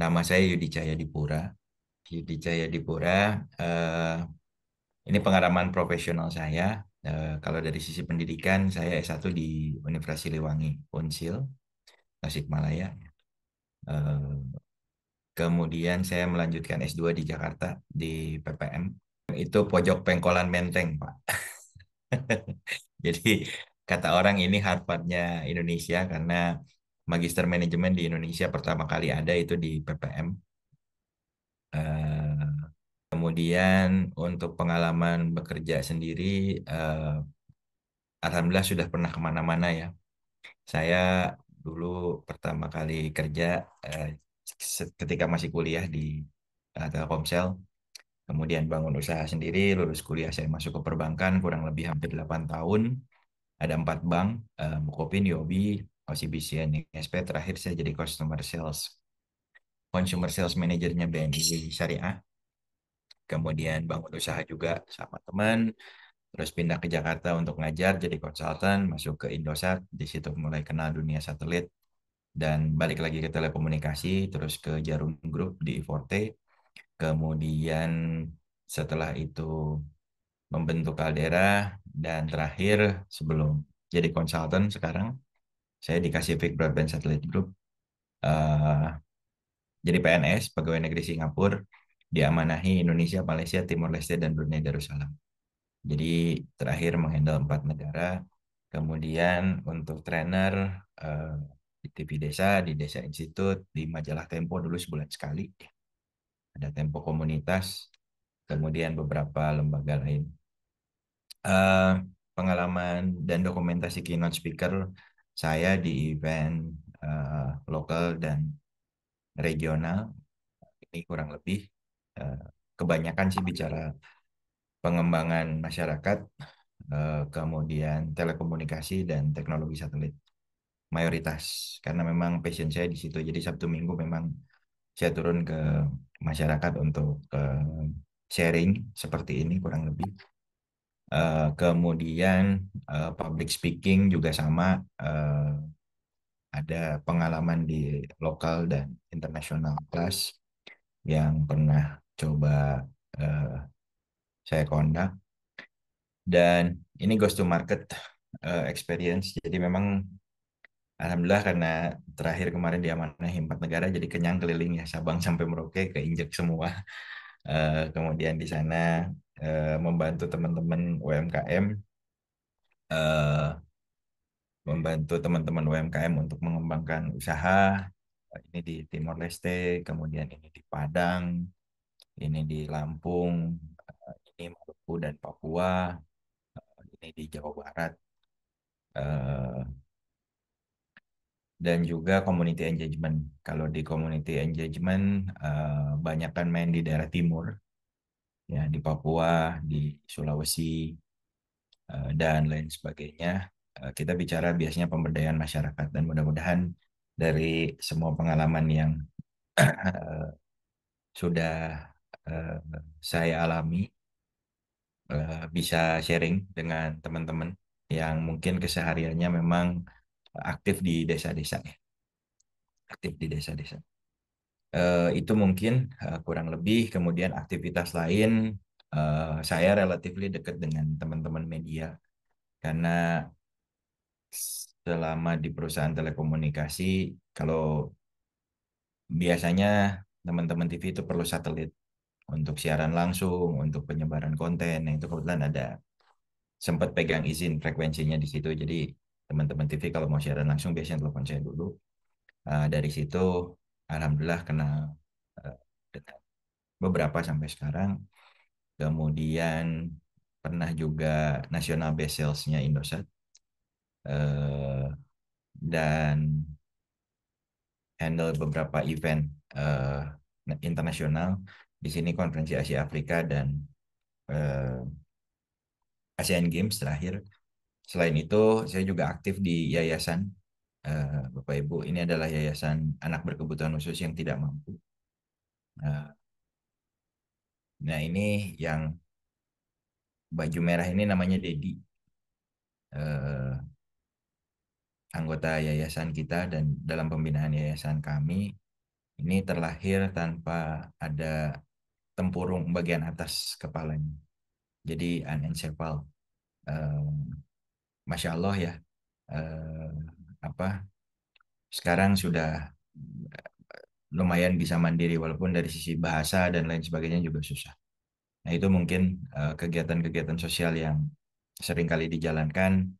Nama saya Yudi Cahyadipura. Yudi Cahyadipura, eh, ini pengalaman profesional saya. Kalau dari sisi pendidikan, saya S1 di Universitas Siliwangi, Unsil, Tasikmalaya. Eh, Kemudian saya melanjutkan S2 di Jakarta, di PPM. Itu pojok pengkolan Menteng, Pak. Jadi kata orang ini Harvardnya Indonesia karena Magister Manajemen di Indonesia pertama kali ada itu di PPM. Kemudian untuk pengalaman bekerja sendiri, alhamdulillah sudah pernah kemana-mana ya. Saya dulu pertama kali kerja eh, ketika masih kuliah di Telkomsel, kemudian bangun usaha sendiri, lulus kuliah saya masuk ke perbankan kurang lebih hampir 8 tahun. Ada 4 bank, Bukopin, Yobi, OCBC, NSP. Terakhir saya jadi Consumer Sales Managernya BNI Syariah. Kemudian bangun usaha juga sama teman. Terus pindah ke Jakarta untuk ngajar jadi konsultan, masuk ke Indosat, di situ mulai kenal dunia satelit dan balik lagi ke telekomunikasi, terus ke Jarum Group di Forte. Kemudian setelah itu membentuk Caldera dan terakhir sebelum jadi konsultan sekarang saya di Pacific Broadband Satellite Group, eh, jadi PNS, pegawai negeri Singapura, diamanahi Indonesia, Malaysia, Timor Leste, dan Brunei Darussalam. Jadi terakhir menghandle 4 negara. Kemudian untuk trainer, eh, di TV Desa, di Desa Institut, di majalah Tempo dulu sebulan sekali. Ada Tempo Komunitas, kemudian beberapa lembaga lain. Eh, Pengalaman dan dokumentasi keynote speaker saya di event lokal dan regional ini kurang lebih, eh, kebanyakan sih bicara pengembangan masyarakat, kemudian telekomunikasi dan teknologi satelit mayoritas karena memang passion saya di situ. Jadi Sabtu Minggu memang saya turun ke masyarakat untuk sharing seperti ini kurang lebih. Kemudian public speaking juga sama, ada pengalaman di lokal dan internasional kelas yang pernah coba eh, saya kondak. Dan ini goes to market experience. Jadi memang alhamdulillah karena terakhir kemarin diamanahi 4 negara jadi kenyang keliling ya Sabang sampai Merauke keinjek semua. Kemudian di sana membantu teman-teman UMKM, eh, membantu teman-teman UMKM untuk mengembangkan usaha. Ini di Timor Leste, kemudian ini di Padang, ini di Lampung, ini Maluku dan Papua, ini di Jawa Barat. Eh, dan juga community engagement. Kalau di community engagement, banyak kan main di daerah timur, ya di Papua, di Sulawesi, dan lain sebagainya. Kita bicara biasanya pemberdayaan masyarakat dan mudah-mudahan dari semua pengalaman yang sudah eh, saya alami, bisa sharing dengan teman-teman yang mungkin kesehariannya memang aktif di desa-desa, ya, aktif di desa-desa. Itu mungkin kurang lebih. Kemudian aktivitas lain, saya relatifly dekat dengan teman-teman media karena selama di perusahaan telekomunikasi, kalau biasanya teman-teman TV itu perlu satelit untuk siaran langsung, untuk penyebaran konten. Nah, itu kebetulan ada sempat pegang izin frekuensinya di situ. Jadi teman-teman TV kalau mau siaran langsung biasanya telepon saya dulu. Dari situ alhamdulillah kenal dengan beberapa sampai sekarang. Kemudian pernah juga national best sales-nya Indosat, eh, dan handle beberapa event eh, internasional di sini konferensi Asia Afrika dan eh, ASEAN Games terakhir. Selain itu saya juga aktif di yayasan, Bapak Ibu, ini adalah yayasan anak berkebutuhan khusus yang tidak mampu. Eh, nah ini yang baju merah ini namanya Dedi, eh, anggota yayasan kita dan dalam pembinaan yayasan kami. ini terlahir tanpa ada tempurung bagian atas kepalanya. Jadi anencepal. Eh, Masya Allah ya. Eh, apa Sekarang sudah lumayan bisa mandiri walaupun dari sisi bahasa dan lain sebagainya juga susah. Nah, itu mungkin kegiatan-kegiatan sosial yang sering kali dijalankan.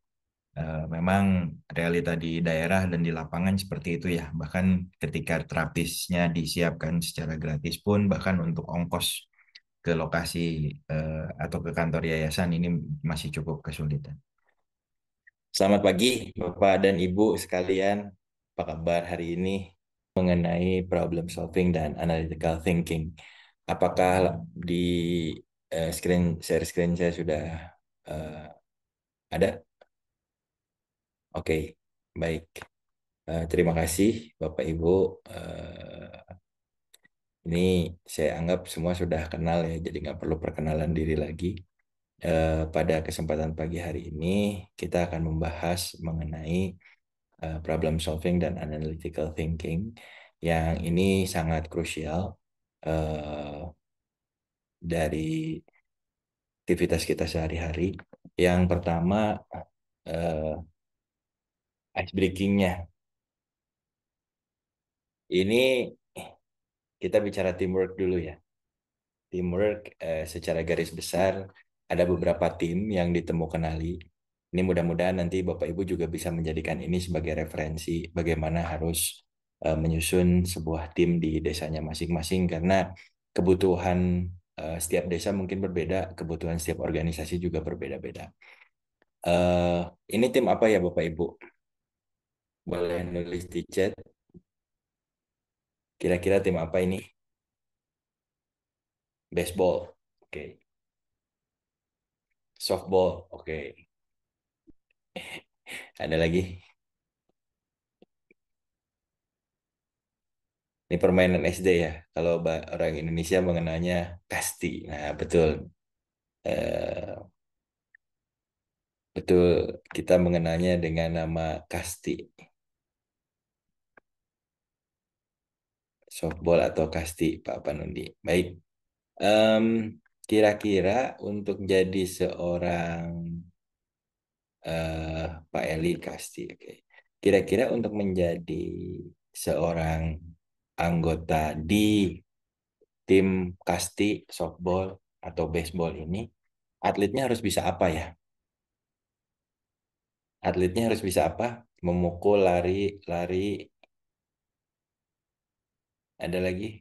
Memang realita di daerah dan di lapangan seperti itu ya. Bahkan ketika terapisnya disiapkan secara gratis pun, bahkan untuk ongkos ke lokasi atau ke kantor yayasan ini masih cukup kesulitan. Selamat pagi, Bapak dan Ibu sekalian. Apa kabar hari ini mengenai problem solving dan analytical thinking? Apakah di share screen saya sudah eh, ada? Oke, baik. Terima kasih, Bapak Ibu. Eh, ini saya anggap semua sudah kenal ya, jadi nggak perlu perkenalan diri lagi. Pada kesempatan pagi hari ini, kita akan membahas mengenai problem solving dan analytical thinking yang ini sangat krusial eh, dari aktivitas kita sehari-hari. Yang pertama, eh, ice breakingnya. Ini kita bicara teamwork dulu ya. Teamwork secara garis besar ada beberapa tim yang ditemu kenali. Ini mudah-mudahan nanti Bapak Ibu juga bisa menjadikan ini sebagai referensi bagaimana harus menyusun sebuah tim di desanya masing-masing karena kebutuhan setiap desa mungkin berbeda, kebutuhan setiap organisasi juga berbeda-beda. Eh, ini tim apa ya Bapak Ibu? Boleh nulis di chat. Kira-kira tim apa ini? Baseball. Oke. Softball. Oke. Ada lagi? Ini permainan SD ya. Kalau orang Indonesia mengenalnya kasti. Nah, betul. Eh, betul. Kita mengenalnya dengan nama kasti. Softball atau kasti, Pak Panundi. Baik. Em, kira-kira untuk jadi seorang Pak Eli kasti. Oke. Kira-kira untuk menjadi seorang anggota di tim kasti, softball, atau baseball ini, atletnya harus bisa apa ya? Atletnya harus bisa apa? Memukul, lari, lari. Ada lagi?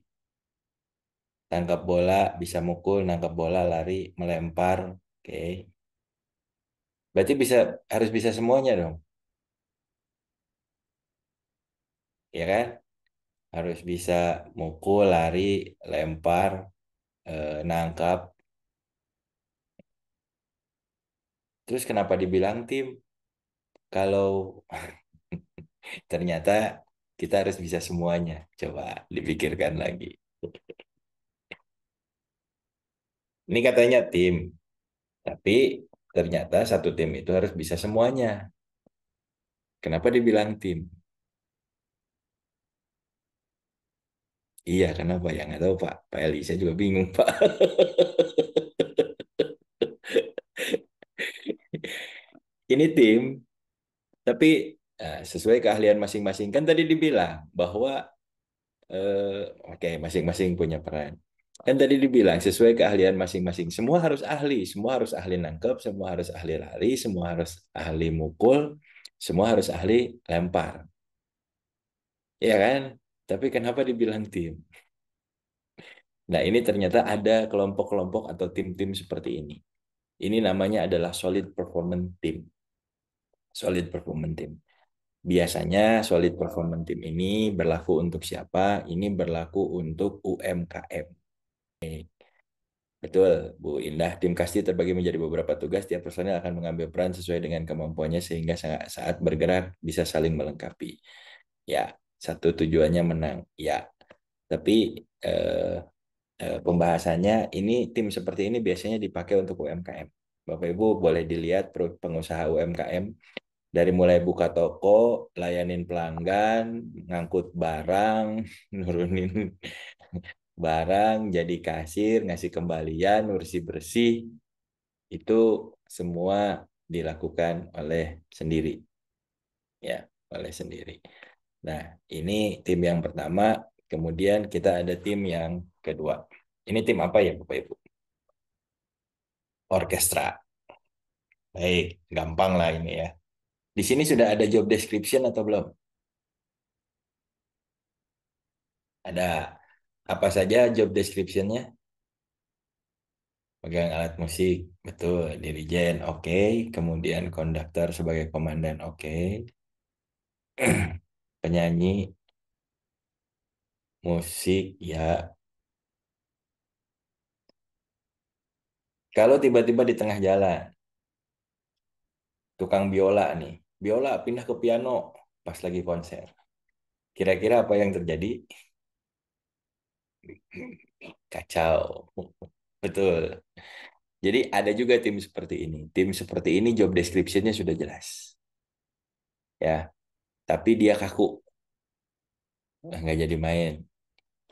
Tangkap bola, bisa mukul, nangkap bola, lari, melempar. Oke. Berarti harus bisa semuanya dong. Ya kan? Harus bisa mukul, lari, lempar, nangkap. Terus kenapa dibilang tim? Kalau ternyata kita harus bisa semuanya. Coba dipikirkan lagi. Ini katanya tim, tapi ternyata satu tim itu harus bisa semuanya. Kenapa dibilang tim? Iya, kenapa ya? Nggak tahu, Pak. Pak Eli, saya juga bingung, Pak. Ini tim, tapi sesuai keahlian masing-masing. Kan tadi dibilang bahwa, oke, masing-masing punya peran. Kan tadi dibilang sesuai keahlian masing-masing. Semua harus ahli. Semua harus ahli nangkep, semua harus ahli lari, semua harus ahli mukul, semua harus ahli lempar. Iya kan? Tapi kenapa dibilang tim? Nah, ini ternyata ada kelompok-kelompok atau tim-tim seperti ini. Ini namanya adalah solid performance team. Solid performance team. Biasanya solid performance team ini berlaku untuk siapa? Ini berlaku untuk UMKM. Betul, Bu Indah. Tim Kasti terbagi menjadi beberapa tugas. Tiap personel akan mengambil peran sesuai dengan kemampuannya sehingga saat bergerak bisa saling melengkapi. Ya, satu tujuannya menang. Ya, tapi eh, pembahasannya ini tim seperti ini biasanya dipakai untuk UMKM. Bapak Ibu boleh dilihat pengusaha UMKM Dari mulai buka toko, layanin pelanggan, ngangkut barang, nurunin barang, jadi kasir, ngasih kembalian, bersih-bersih, itu semua dilakukan oleh sendiri, ya, oleh sendiri. Nah, ini tim yang pertama, kemudian kita ada tim yang kedua. Ini tim apa ya, Bapak Ibu? Orkestra. Baik, gampang lah ini ya. Di sini sudah ada job description atau belum? Ada. Apa saja job description-nya? Pegang alat musik, betul. Dirijen, oke. Kemudian konduktor sebagai komandan, oke. Penyanyi, musik, ya. Kalau tiba-tiba di tengah jalan, tukang biola nih. Biola pindah ke piano pas lagi konser. Kira-kira apa yang terjadi? Kacau. Betul. Jadi ada juga tim seperti ini. Tim seperti ini job description-nya sudah jelas. Ya, tapi dia kaku. Nggak jadi main.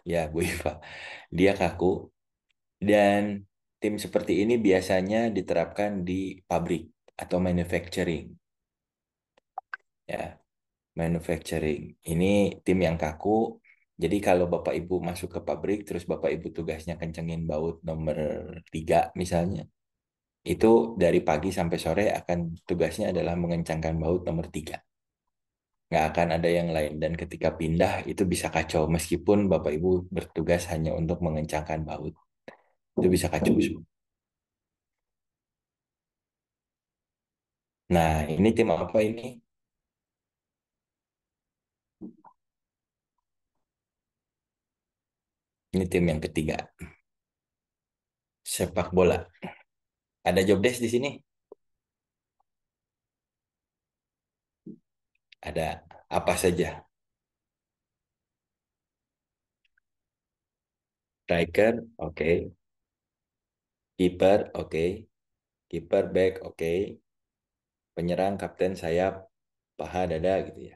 Ya, Bu Iva. Dia kaku. Dan tim seperti ini biasanya diterapkan di pabrik atau manufacturing. Ya, manufacturing. Ini tim yang kaku. Jadi kalau Bapak Ibu masuk ke pabrik, terus Bapak Ibu tugasnya kencengin baut nomor 3 misalnya. Itu dari pagi sampai sore akan tugasnya adalah mengencangkan baut nomor 3. Nggak akan ada yang lain. Dan ketika pindah itu bisa kacau. Meskipun Bapak Ibu bertugas hanya untuk mengencangkan baut. Itu bisa kacau. Nah, ini tim apa ini? Ini tim yang ketiga. Sepak bola. Ada job desk di sini? Ada apa saja? Striker, oke. Kiper, oke. Kiper, back, oke. Penyerang, kapten, sayap, paha, dada gitu ya.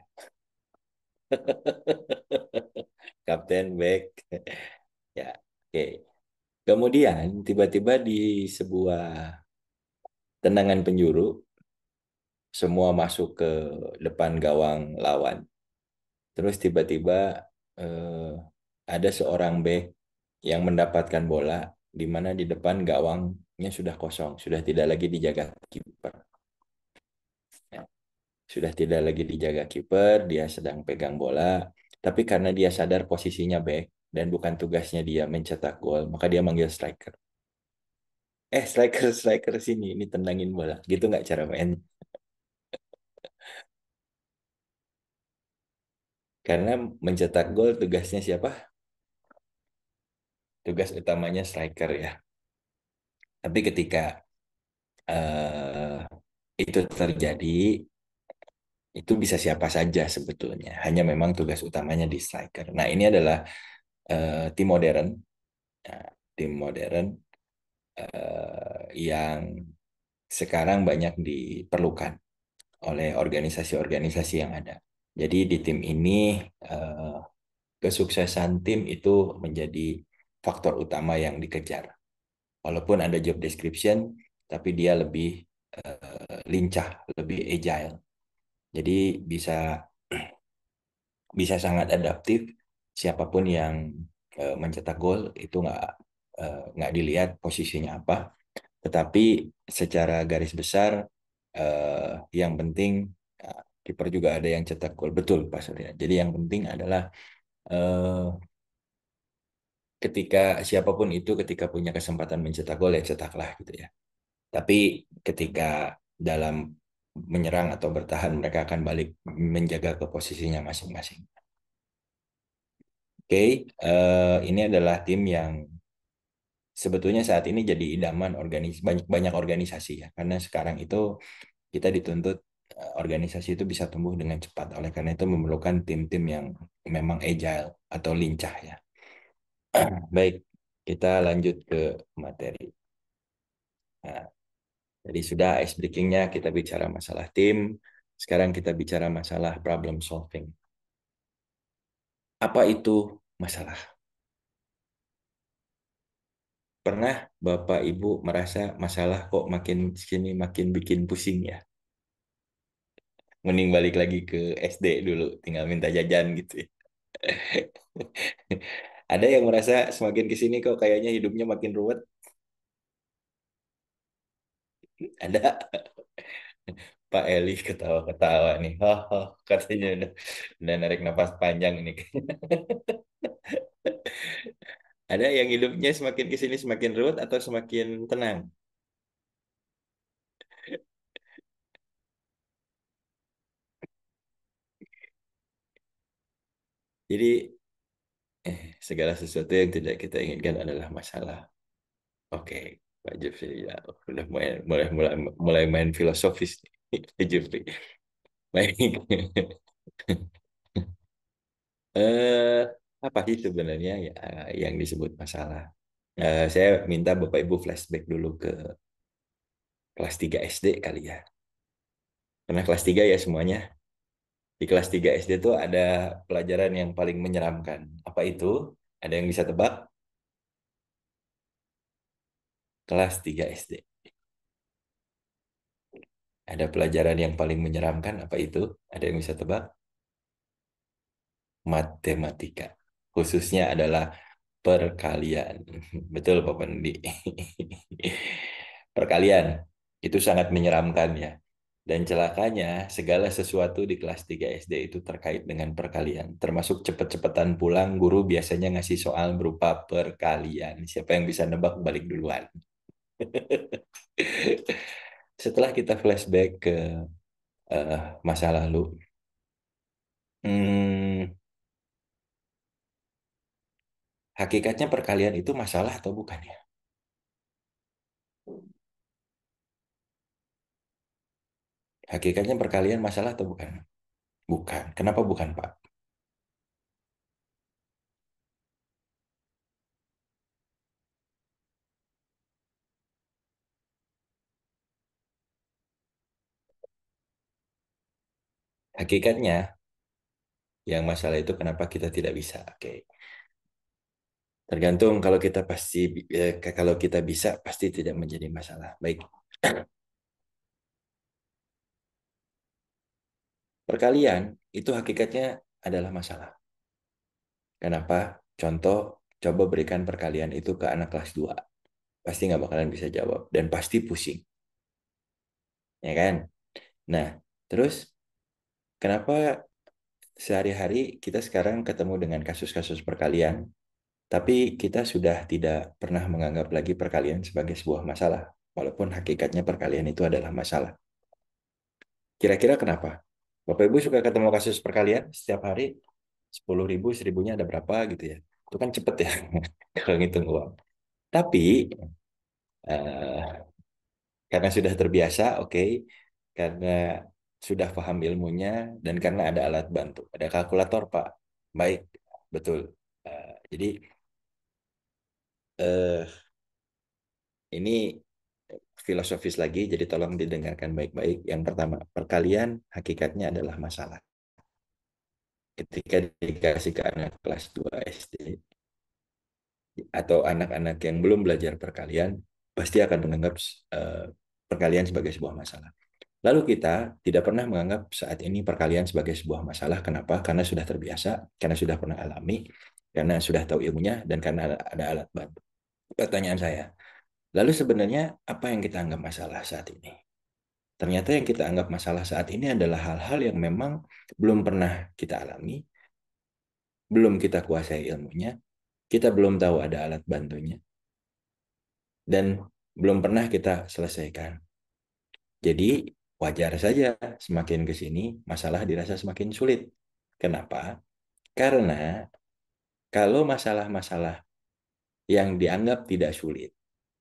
Kapten, back. Ya, oke. Kemudian tiba-tiba di sebuah tendangan penjuru, semua masuk ke depan gawang lawan. Terus tiba-tiba eh, ada seorang bek yang mendapatkan bola di mana di depan gawangnya sudah kosong, sudah tidak lagi dijaga kiper. Ya, sudah tidak lagi dijaga kiper, dia sedang pegang bola, tapi karena dia sadar posisinya back dan bukan tugasnya dia mencetak gol, maka dia manggil striker. Striker, striker sini, ini tendangin bola. Gitu nggak cara main? Karena mencetak gol tugasnya siapa? Tugas utamanya striker ya. Tapi ketika eh, itu terjadi, itu bisa siapa saja sebetulnya. Hanya memang tugas utamanya di striker. Nah, ini adalah tim modern, nah, tim modern yang sekarang banyak diperlukan oleh organisasi-organisasi yang ada. Jadi di tim ini kesuksesan tim itu menjadi faktor utama yang dikejar. Walaupun ada job description, tapi dia lebih lincah, lebih agile. Jadi bisa bisa sangat adaptif. Siapapun yang mencetak gol itu nggak dilihat posisinya apa, tetapi secara garis besar yang penting kiper juga ada yang cetak gol betul Pak Surya. Jadi yang penting adalah eh, ketika siapapun itu ketika punya kesempatan mencetak gol ya cetaklah gitu ya. Tapi ketika dalam menyerang atau bertahan mereka akan balik menjaga ke posisinya masing-masing. Oke, ini adalah tim yang sebetulnya saat ini jadi idaman banyak banyak organisasi ya. Karena sekarang itu kita dituntut organisasi itu bisa tumbuh dengan cepat. Oleh karena itu memerlukan tim-tim yang memang agile atau lincah ya. Baik, kita lanjut ke materi. Nah, jadi sudah ice breakingnya kita bicara masalah tim, Sekarang kita bicara masalah problem solving. Apa itu masalah? Pernah Bapak Ibu merasa masalah kok makin sini makin bikin pusing ya? Mending balik lagi ke SD dulu, tinggal minta jajan gitu ya. Ada yang merasa semakin kesini kok kayaknya hidupnya makin ruwet? Ada. Pak Eli ketawa-ketawa nih. Katanya udah narik nafas panjang ini. Ada yang hidupnya semakin kesini semakin ruwet atau semakin tenang? Jadi segala sesuatu yang tidak kita inginkan adalah masalah. Oke, Pak Jeffrey ya udah mulai main filosofis nih, Pak Jeffrey. Baik. eh apa sih sebenarnya ya yang disebut masalah? Saya minta Bapak Ibu flashback dulu ke kelas 3 SD kali ya. Karena kelas 3 ya semuanya. Di kelas 3 SD itu ada pelajaran yang paling menyeramkan. Apa itu? Ada yang bisa tebak? Kelas 3 SD. Ada pelajaran yang paling menyeramkan. Apa itu? Ada yang bisa tebak? Matematika. Khususnya adalah perkalian. Betul, Pak Pandi. Perkalian. Itu sangat menyeramkan ya. Dan celakanya, segala sesuatu di kelas 3 SD itu terkait dengan perkalian. Termasuk cepet-cepetan pulang, guru biasanya ngasih soal berupa perkalian. Siapa yang bisa nebak balik duluan. Setelah kita flashback ke masa lalu, hmm, hakikatnya perkalian itu masalah atau bukan ya? Hakikatnya perkalian masalah atau bukan? Bukan. Kenapa bukan, Pak? Hakikatnya, yang masalah itu kenapa kita tidak bisa. Oke. Tergantung kalau kita pasti kalau kita bisa pasti tidak menjadi masalah. Baik. Perkalian itu hakikatnya adalah masalah. Kenapa? Contoh, coba berikan perkalian itu ke anak kelas 2. Pasti nggak bakalan bisa jawab dan pasti pusing, ya kan? Nah, terus kenapa sehari-hari kita sekarang ketemu dengan kasus-kasus perkalian, tapi kita sudah tidak pernah menganggap lagi perkalian sebagai sebuah masalah, walaupun hakikatnya perkalian itu adalah masalah. Kira-kira kenapa? Bapak Ibu suka ketemu kasus perkalian setiap hari, 10.000, 1.000-nya ada berapa gitu ya. Itu kan cepet ya, kalau ngitung uang. Tapi, eh, karena sudah terbiasa, oke. Karena sudah paham ilmunya, dan karena ada alat bantu. Ada kalkulator, Pak. Baik, betul. Jadi, eh, ini filosofis lagi, jadi tolong didengarkan baik-baik. Yang pertama, perkalian hakikatnya adalah masalah. Ketika dikasih ke anak kelas 2 SD atau anak-anak yang belum belajar perkalian, pasti akan menganggap eh, perkalian sebagai sebuah masalah. Lalu kita tidak pernah menganggap saat ini perkalian sebagai sebuah masalah. Kenapa? Karena sudah terbiasa, karena sudah pernah alami, karena sudah tahu ilmunya, dan karena ada alat bantu. Pertanyaan saya, lalu sebenarnya apa yang kita anggap masalah saat ini? Ternyata yang kita anggap masalah saat ini adalah hal-hal yang memang belum pernah kita alami, belum kita kuasai ilmunya, kita belum tahu ada alat bantunya, dan belum pernah kita selesaikan. Jadi wajar saja semakin ke sini masalah dirasa semakin sulit. Kenapa? Karena kalau masalah-masalah yang dianggap tidak sulit,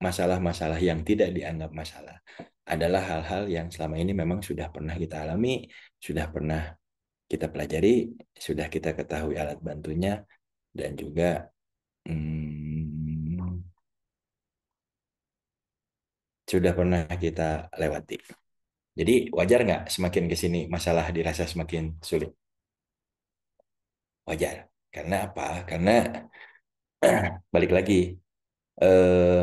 masalah-masalah yang tidak dianggap masalah adalah hal-hal yang selama ini memang sudah pernah kita alami, sudah pernah kita pelajari, sudah kita ketahui alat bantunya, dan juga hmm, sudah pernah kita lewati. Jadi wajar nggak semakin ke sini masalah dirasa semakin sulit? Wajar. Karena apa? Karena balik lagi, eh,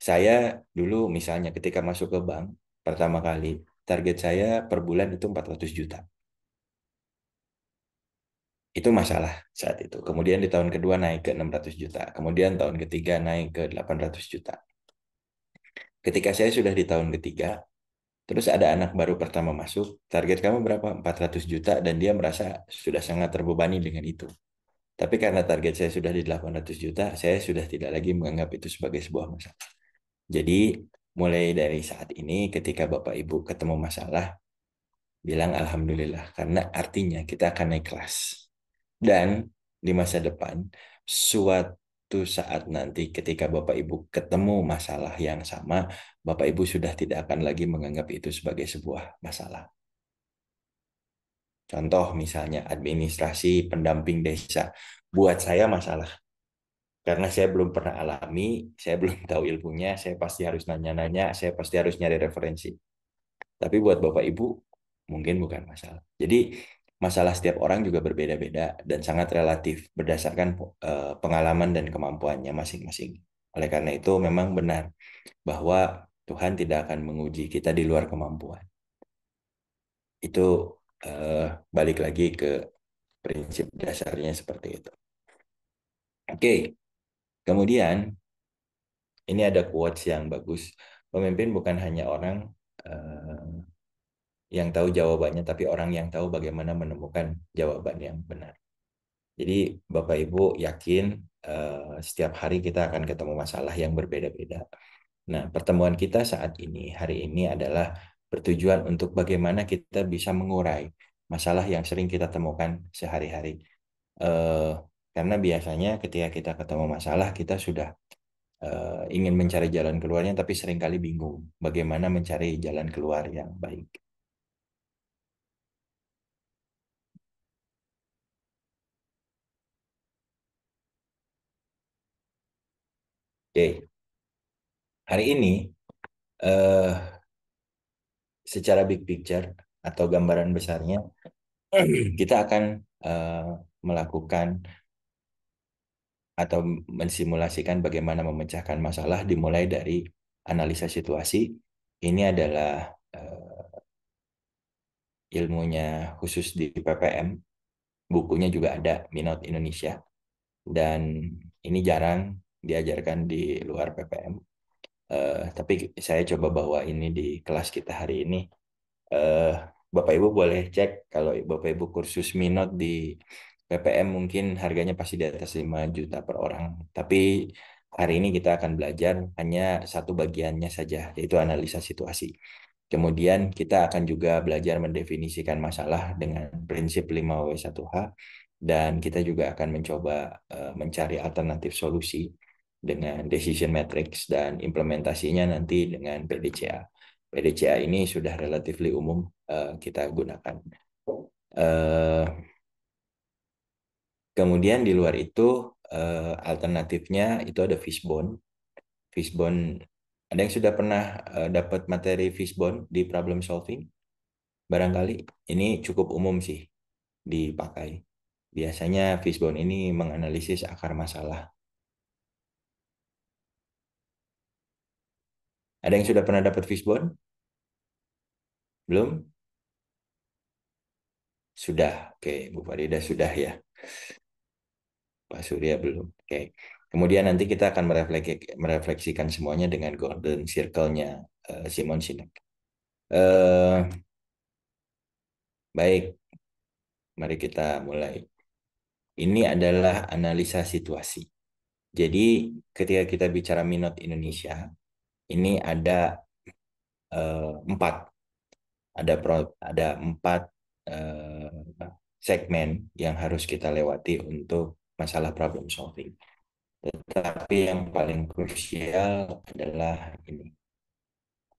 saya dulu misalnya ketika masuk ke bank pertama kali, target saya per bulan itu 400 juta. Itu masalah saat itu. Kemudian di tahun kedua naik ke 600 juta. Kemudian tahun ketiga naik ke 800 juta. Ketika saya sudah di tahun ketiga, terus ada anak baru pertama masuk, target kamu berapa? 400 juta dan dia merasa sudah sangat terbebani dengan itu. Tapi karena target saya sudah di 800 juta, saya sudah tidak lagi menganggap itu sebagai sebuah masalah. Jadi mulai dari saat ini ketika Bapak Ibu ketemu masalah, bilang alhamdulillah karena artinya kita akan naik kelas. Dan di masa depan, suatu saat nanti ketika Bapak Ibu ketemu masalah yang sama, Bapak Ibu sudah tidak akan lagi menganggap itu sebagai sebuah masalah. Contoh misalnya administrasi pendamping desa. Buat saya masalah. Karena saya belum pernah alami, saya belum tahu ilmunya, saya pasti harus nanya-nanya, saya pasti harus nyari referensi. Tapi buat Bapak Ibu, mungkin bukan masalah. Jadi masalah setiap orang juga berbeda-beda dan sangat relatif berdasarkan pengalaman dan kemampuannya masing-masing. Oleh karena itu memang benar bahwa Tuhan tidak akan menguji kita di luar kemampuan. Itu eh, balik lagi ke prinsip dasarnya seperti itu. Oke, kemudian ini ada quotes yang bagus. Pemimpin bukan hanya orang eh, yang tahu jawabannya, tapi orang yang tahu bagaimana menemukan jawaban yang benar. Jadi Bapak Ibu yakin setiap hari kita akan ketemu masalah yang berbeda-beda. Nah, pertemuan kita saat ini, hari ini adalah bertujuan untuk bagaimana kita bisa mengurai masalah yang sering kita temukan sehari-hari. Eh, karena biasanya ketika kita ketemu masalah, kita sudah ingin mencari jalan keluarnya, tapi seringkali bingung bagaimana mencari jalan keluar yang baik. Oke, hari ini eh, secara big picture atau gambaran besarnya, kita akan eh, melakukan atau mensimulasikan bagaimana memecahkan masalah dimulai dari analisa situasi. Ini adalah ilmunya khusus di PPM, bukunya juga ada Minot Indonesia, dan ini jarang diajarkan di luar PPM. Tapi saya coba bawa ini di kelas kita hari ini. eh, Bapak Ibu boleh cek kalau Bapak Ibu kursus minot di PPM mungkin harganya pasti di atas 5 juta per orang. Tapi hari ini kita akan belajar hanya satu bagiannya saja, yaitu analisa situasi. Kemudian kita akan juga belajar mendefinisikan masalah dengan prinsip 5W1H dan kita juga akan mencoba mencari alternatif solusi dengan decision matrix dan implementasinya nanti dengan PDCA. PDCA ini sudah relatif umum kita gunakan. Eh, Kemudian di luar itu alternatifnya itu ada fishbone. Fishbone, ada yang sudah pernah dapat materi fishbone di problem solving? Barangkali ini cukup umum sih dipakai. Biasanya fishbone ini menganalisis akar masalah. Ada yang sudah pernah dapat fishbone? Belum? Sudah. Oke, Bu Farida sudah ya. Pak Surya belum. Oke. Kemudian nanti kita akan merefleksikan semuanya dengan golden circle-nya Simon Sinek. Eh, Baik, mari kita mulai. Ini adalah analisa situasi. Jadi ketika kita bicara Minot Indonesia, ini ada empat, ada empat segmen yang harus kita lewati untuk masalah problem solving. Tetapi yang paling krusial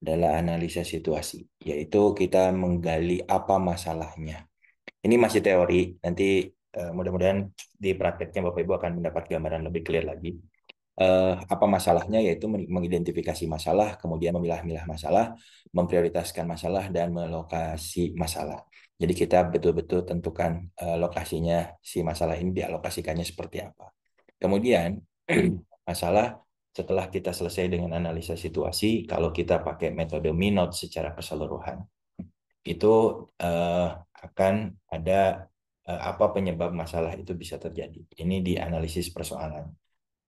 adalah analisa situasi, yaitu kita menggali apa masalahnya. Ini masih teori, nanti mudah-mudahan di prakteknya Bapak Ibu akan mendapat gambaran lebih clear lagi. apa masalahnya, yaitu mengidentifikasi masalah, kemudian memilah-milah masalah, memprioritaskan masalah, dan melokasi masalah. Jadi kita betul-betul tentukan lokasinya si masalah ini dialokasikannya seperti apa. Kemudian masalah setelah kita selesai dengan analisa situasi, kalau kita pakai metode MINOT secara keseluruhan, itu eh, akan ada apa penyebab masalah itu bisa terjadi. Ini di analisis persoalan.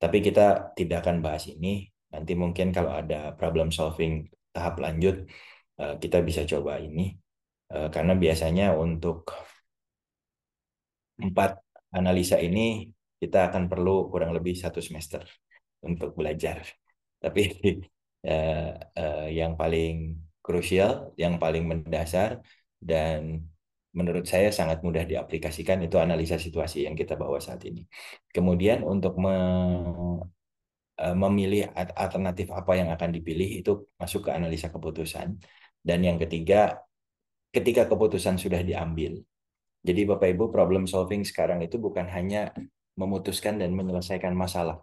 Tapi kita tidak akan bahas ini. Nanti mungkin kalau ada problem solving tahap lanjut, kita bisa coba ini. Karena biasanya untuk 4 analisa ini kita akan perlu kurang lebih 1 semester untuk belajar. Tapi eh, yang paling krusial, yang paling mendasar, dan menurut saya sangat mudah diaplikasikan itu analisa situasi yang kita bawa saat ini. Kemudian untuk memilih alternatif apa yang akan dipilih itu masuk ke analisa keputusan. Dan yang ketiga, ketika keputusan sudah diambil. Jadi Bapak Ibu, problem solving sekarang itu bukan hanya memutuskan dan menyelesaikan masalah,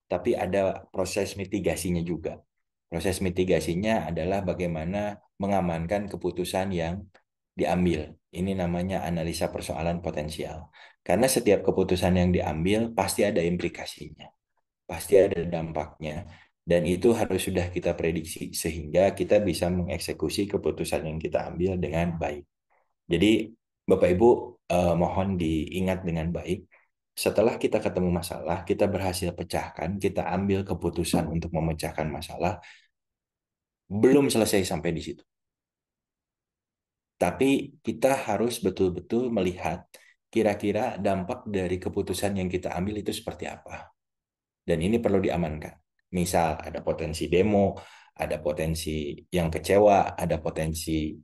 tapi ada proses mitigasinya juga. Proses mitigasinya adalah bagaimana mengamankan keputusan yang diambil. Ini namanya analisa persoalan potensial. Karena setiap keputusan yang diambil pasti ada implikasinya, pasti ada dampaknya, dan itu harus sudah kita prediksi sehingga kita bisa mengeksekusi keputusan yang kita ambil dengan baik. Jadi Bapak Ibu, mohon diingat dengan baik. Setelah kita ketemu masalah, kita berhasil pecahkan, kita ambil keputusan untuk memecahkan masalah, belum selesai sampai di situ. Tapi kita harus betul-betul melihat kira-kira dampak dari keputusan yang kita ambil itu seperti apa. Dan ini perlu diamankan. Misal ada potensi demo, ada potensi yang kecewa, ada potensi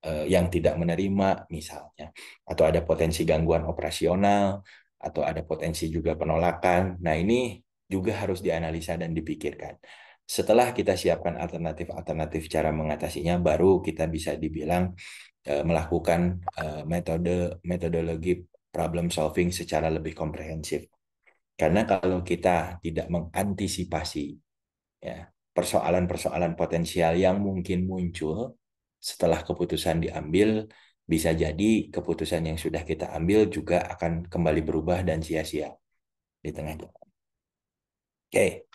yang tidak menerima misalnya. Atau ada potensi gangguan operasional, atau ada potensi juga penolakan. Nah ini juga harus dianalisa dan dipikirkan. Setelah kita siapkan alternatif-alternatif cara mengatasinya, baru kita bisa dibilang melakukan metodologi problem solving secara lebih komprehensif. Karena kalau kita tidak mengantisipasi ya persoalan-persoalan potensial yang mungkin muncul setelah keputusan diambil, bisa jadi keputusan yang sudah kita ambil juga akan kembali berubah dan sia-sia di tengah jalan. Oke,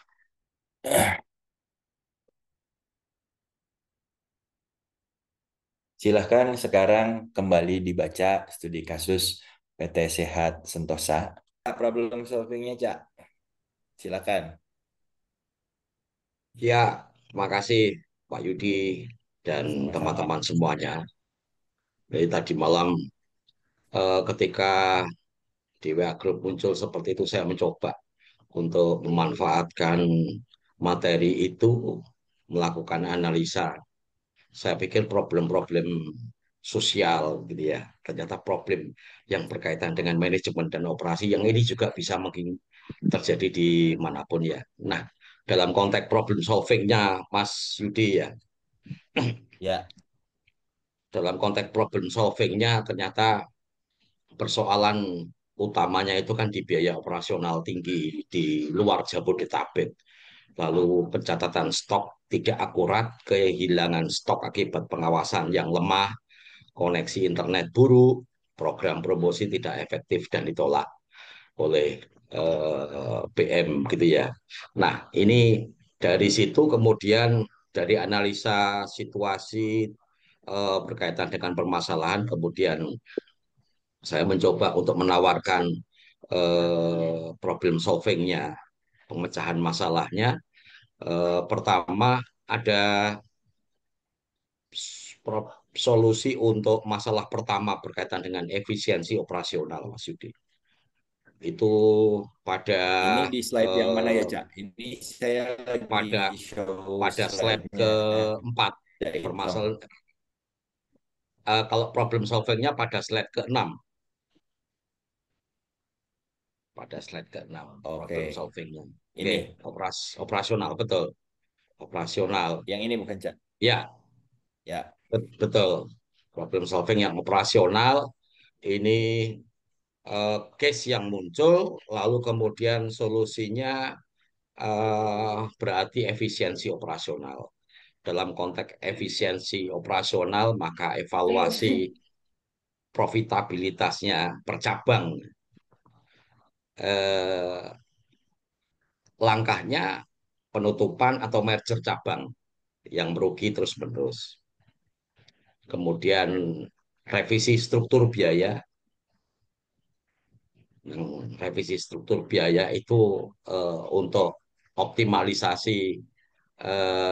silahkan sekarang kembali dibaca studi kasus PT Sehat Sentosa. Problem solvingnya, Cak. Silakan. Ya, terima kasih Pak Yudi dan Sama-sama. teman-teman semuanya. Jadi tadi malam ketika di WA Group muncul seperti itu, saya mencoba untuk memanfaatkan materi itu, melakukan analisa. Saya pikir problem-problem sosial gitu ya, ternyata problem yang berkaitan dengan manajemen dan operasi yang ini juga bisa mungkin terjadi di manapun ya. Nah, dalam konteks problem solvingnya Mas Yudi ya, Ya, dalam konteks problem solvingnya ternyata persoalan utamanya itu kan di biaya operasional tinggi di luar Jabodetabek. Lalu pencatatan stok tidak akurat, kehilangan stok akibat pengawasan yang lemah, koneksi internet buruk, program promosi tidak efektif dan ditolak oleh PM gitu ya. Nah, ini dari situ kemudian dari analisa situasi berkaitan dengan permasalahan, kemudian saya mencoba untuk menawarkan problem solvingnya, pemecahan masalahnya. Pertama ada solusi untuk masalah pertama berkaitan dengan efisiensi operasional, Mas Yudi. Itu pada ini di slide yang mana ya, eh, Cak? Ini saya lagi pada show pada slide slide-nya keempat. Daitong. Permasalahan kalau problem solvingnya pada slide keenam, pada slide keenam Oke, problem solvingnya. Oke, ini. operasional betul, operasional. Yang ini bukan, Cak? Ya, Ya, betul. Problem solving yang operasional ini case yang muncul, lalu kemudian solusinya berarti efisiensi operasional. Dalam konteks efisiensi operasional, maka evaluasi profitabilitasnya per cabang, eh, langkahnya penutupan atau merger cabang yang merugi terus-menerus. Kemudian revisi struktur biaya. Revisi struktur biaya itu untuk optimalisasi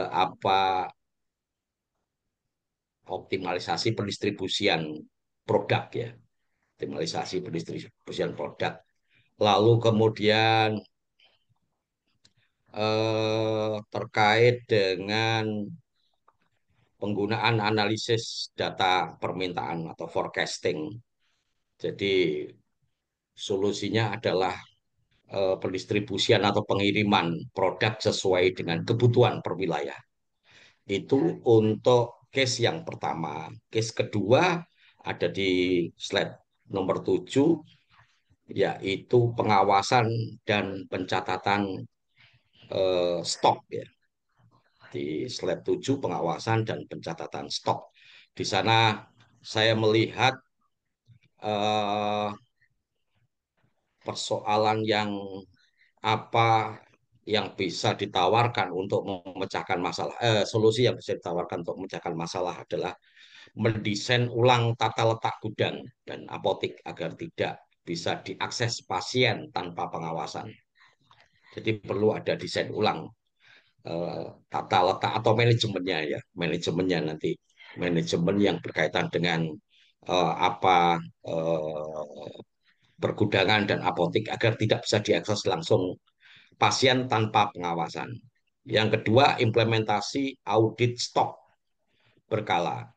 apa optimalisasi pendistribusian produk ya, optimalisasi pendistribusian produk. Lalu kemudian terkait dengan penggunaan analisis data permintaan atau forecasting. Jadi solusinya adalah pendistribusian atau pengiriman produk sesuai dengan kebutuhan per wilayah. Itu untuk case yang pertama. Case kedua ada di slide nomor 7, yaitu pengawasan dan pencatatan stok ya. Di slide 7 pengawasan dan pencatatan stok. Di sana saya melihat eh, persoalan yang apa yang bisa ditawarkan untuk memecahkan masalah, solusi yang bisa ditawarkan untuk memecahkan masalah adalah mendesain ulang tata letak gudang dan apotik agar tidak bisa diakses pasien tanpa pengawasan. Jadi perlu ada desain ulang tata letak atau manajemennya ya, manajemennya nanti, manajemen yang berkaitan dengan apa pergudangan dan apotik agar tidak bisa diakses langsung pasien tanpa pengawasan. Yang kedua, implementasi audit stok berkala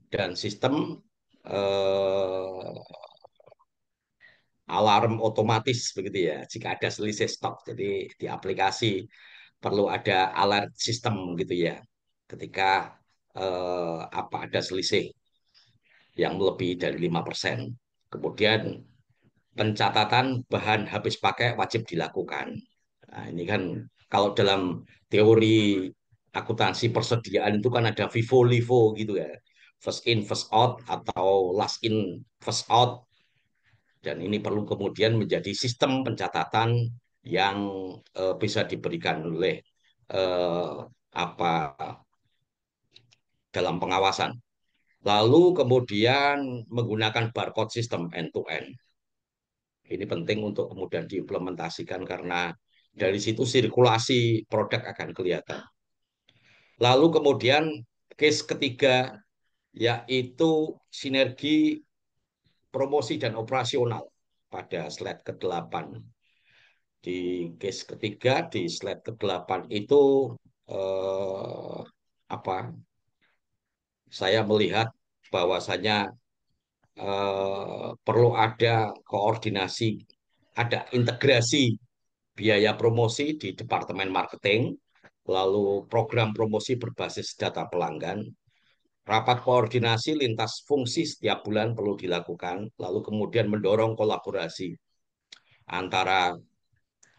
dan sistem eh, alarm otomatis begitu ya jika ada selisih stok. Jadi di aplikasi perlu ada alert sistem gitu ya ketika apa ada selisih yang lebih dari 5%. Kemudian pencatatan bahan habis pakai wajib dilakukan. Nah, ini kan kalau dalam teori akuntansi persediaan itu kan ada FIFO, LIFO gitu ya. First in, first out atau last in, first out. Dan ini perlu kemudian menjadi sistem pencatatan yang bisa diberikan oleh eh, apa dalam pengawasan. Lalu kemudian menggunakan barcode system end to end. Ini penting untuk kemudian diimplementasikan karena dari situ sirkulasi produk akan kelihatan. Lalu kemudian case ketiga yaitu sinergi promosi dan operasional pada slide ke-8. Di case ketiga di slide ke-8 itu eh, apa? Saya melihat bahwasanya perlu ada koordinasi, ada integrasi biaya promosi di Departemen Marketing, lalu program promosi berbasis data pelanggan, rapat koordinasi lintas fungsi setiap bulan perlu dilakukan, lalu kemudian mendorong kolaborasi antara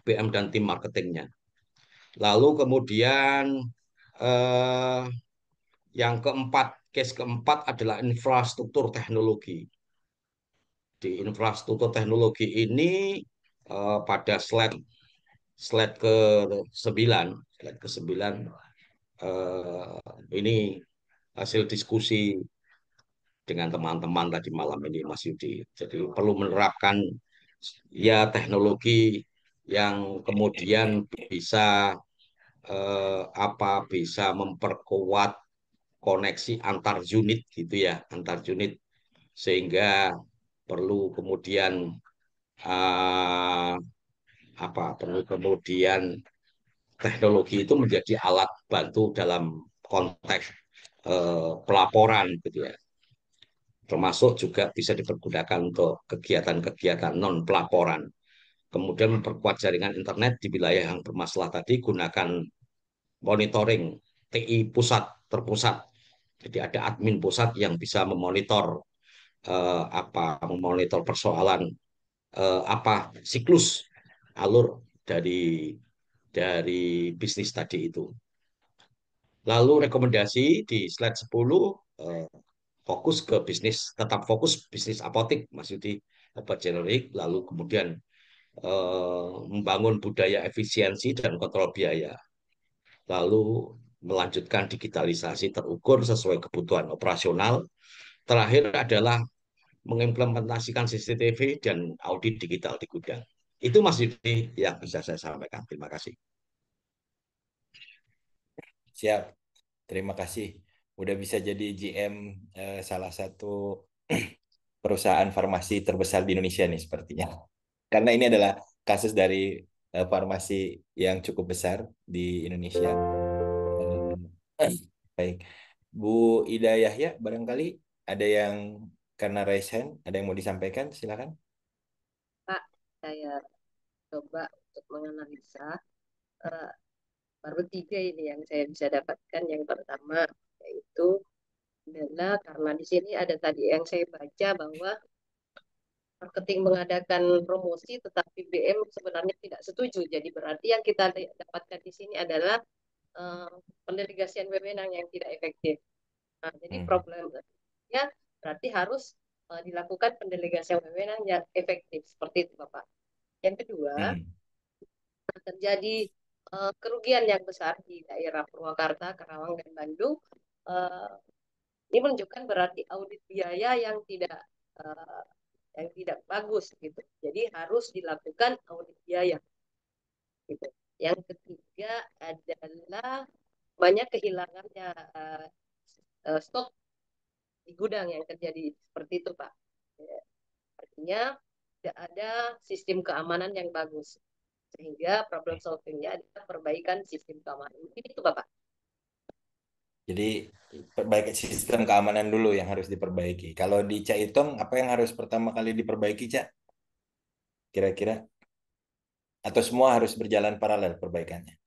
PM dan tim marketingnya. Lalu kemudian eh, yang keempat, case keempat adalah infrastruktur teknologi. Di infrastruktur teknologi ini pada slide ke-9, slide ke-9 ini hasil diskusi dengan teman-teman tadi malam ini Mas Yudi. Jadi perlu menerapkan ya teknologi yang kemudian bisa bisa memperkuat koneksi antar unit gitu ya, antar unit sehingga perlu kemudian eh, perlu kemudian teknologi itu menjadi alat bantu dalam konteks pelaporan gitu ya. Termasuk juga bisa dipergunakan untuk kegiatan-kegiatan non pelaporan. Kemudian memperkuat jaringan internet di wilayah yang bermasalah tadi, gunakan monitoring TI pusat terpusat. Jadi ada admin pusat yang bisa memonitor persoalan siklus alur dari dari bisnis tadi itu. Lalu rekomendasi di slide 10, fokus ke bisnis, tetap fokus bisnis apotik, Mas Yudi, obat generik, lalu kemudian membangun budaya efisiensi dan kontrol biaya, lalu melanjutkan digitalisasi terukur sesuai kebutuhan operasional. Terakhir adalah mengimplementasikan CCTV dan audit digital di gudang. Itu Mas Yudi yang bisa saya sampaikan. Terima kasih. Siap. Terima kasih. Udah bisa jadi GM salah satu perusahaan farmasi terbesar di Indonesia nih sepertinya. Karena ini adalah kasus dari farmasi yang cukup besar di Indonesia. Eh, Baik. Bu Ida Yahya, barangkali ada yang karena raise hand, ada yang mau disampaikan, silakan. Pak, saya coba untuk menganalisa eh, baru tiga ini yang saya bisa dapatkan. Yang pertama yaitu adalah karena di sini ada tadi yang saya baca bahwa marketing mengadakan promosi, tetapi BM sebenarnya tidak setuju. Jadi berarti yang kita dapatkan di sini adalah eh, pendelegasian wewenang yang tidak efektif. Nah, jadi Hmm. problemnya berarti harus dilakukan pendelegasian wewenang yang efektif seperti itu, Bapak. Yang kedua, Hmm. terjadi kerugian yang besar di daerah Purwakarta, Karawang, dan Bandung. Eh, ini menunjukkan berarti audit biaya eh, yang tidak bagus gitu. Jadi harus dilakukan audit biaya gitu. Yang ketiga adalah banyak kehilangannya stok di gudang yang terjadi seperti itu, Pak. Ya, artinya tidak ada sistem keamanan yang bagus sehingga problem solvingnya adalah perbaikan sistem keamanan. Mungkin itu Bapak. Jadi perbaikan sistem keamanan dulu yang harus diperbaiki. Kalau di Caitom, apa yang harus pertama kali diperbaiki, Cak? Kira-kira? Atau semua harus berjalan paralel perbaikannya?